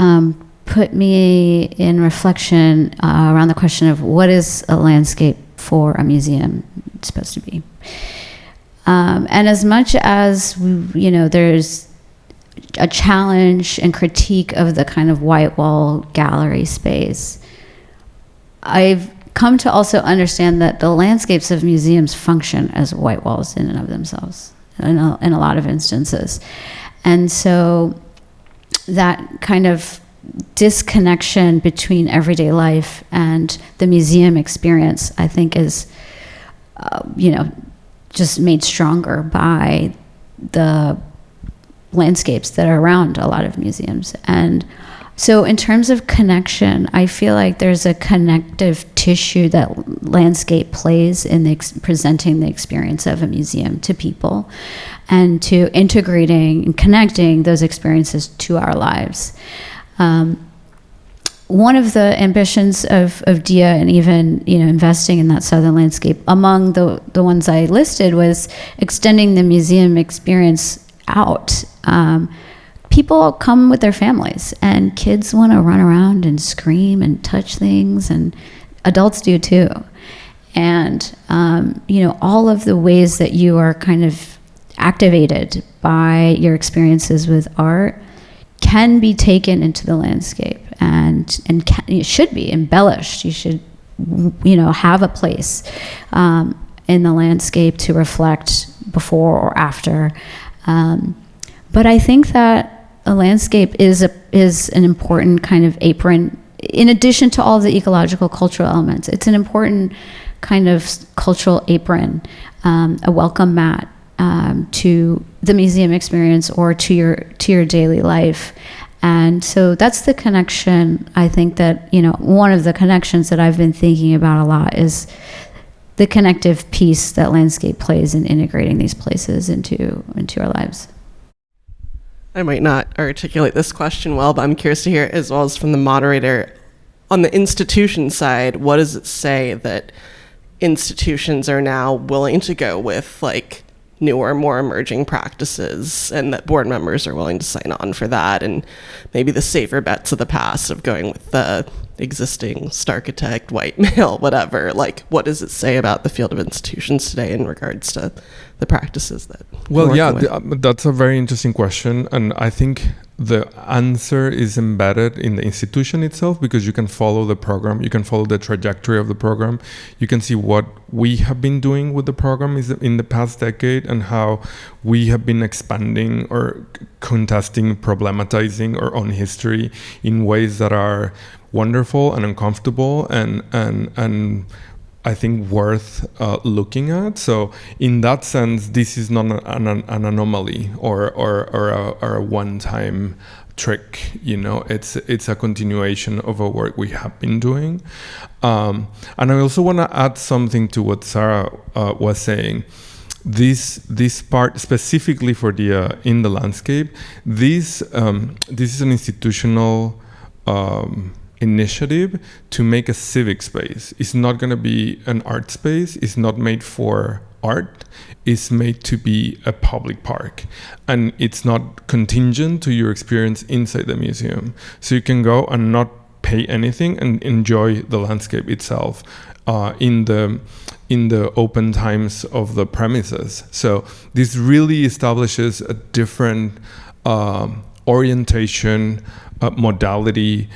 put me in reflection around the question of what is a landscape for a museum supposed to be. And as much as, there's a challenge and critique of the kind of white wall gallery space, I've come to also understand that the landscapes of museums function as white walls in and of themselves in a lot of instances. And so that kind of disconnection between everyday life and the museum experience, I think, is, just made stronger by the landscapes that are around a lot of museums. And so in terms of connection, I feel like there's a connective tissue that landscape plays in presenting the experience of a museum to people and to integrating and connecting those experiences to our lives. One of the ambitions of DIA and even investing in that southern landscape, among the ones I listed, was extending the museum experience out. People come with their families, and kids want to run around and scream and touch things, and adults do too. And all of the ways that you are kind of activated by your experiences with art can be taken into the landscape, and it should be embellished. You should have a place in the landscape to reflect before or after. But I think that a landscape is an important kind of apron, in addition to all the ecological cultural elements. It's an important kind of cultural apron, a welcome mat to the museum experience or to your daily life. And so that's the connection. I think that one of the connections that I've been thinking about a lot is the connective piece that landscape plays in integrating these places into our lives. I might not articulate this question well, but I'm curious to hear, as well as from the moderator, on the institution side, what does it say that institutions are now willing to go with, like, newer, more emerging practices, and that board members are willing to sign on for that, and maybe the safer bets of the past of going with the existing starchitect, white male, whatever? Like, what does it say about the field of institutions today in regards to the practices that that's a very interesting question, and I think the answer is embedded in the institution itself, because you can follow the program, you can follow the trajectory of the program, you can see what we have been doing with the program in the past decade and how we have been expanding or contesting, problematizing our own history in ways that are wonderful and uncomfortable and I think worth looking at. So in that sense, this is not an anomaly or a one-time trick. It's a continuation of a work we have been doing. And I also want to add something to what Sara was saying. This part specifically for the in the landscape. This is an institutional initiative to make a civic space. It's not going to be an art space. It's not made for art. It's made to be a public park, and it's not contingent to your experience inside the museum. So you can go and not pay anything and enjoy the landscape itself in the open times of the premises. So this really establishes a different orientation, modality,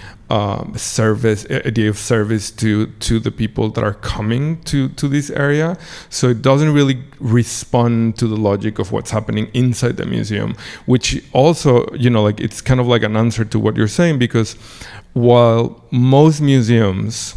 service, idea of service to the people that are coming to this area. So it doesn't really respond to the logic of what's happening inside the museum, which also, it's kind of like an answer to what you're saying, because while most museums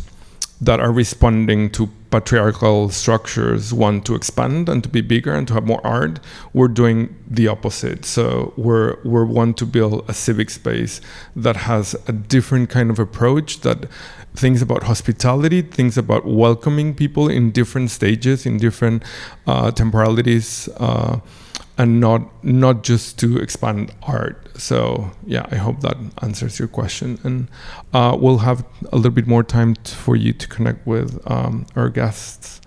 that are responding to patriarchal structures want to expand and to be bigger and to have more art, we're doing the opposite. So we're want to build a civic space that has a different kind of approach, that thinks about hospitality, thinks about welcoming people in different stages, in different temporalities, and not just to expand art. So yeah, I hope that answers your question, and we'll have a little bit more time for you to connect with our guests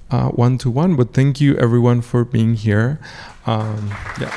one-to-one. But thank you everyone for being here. Yeah.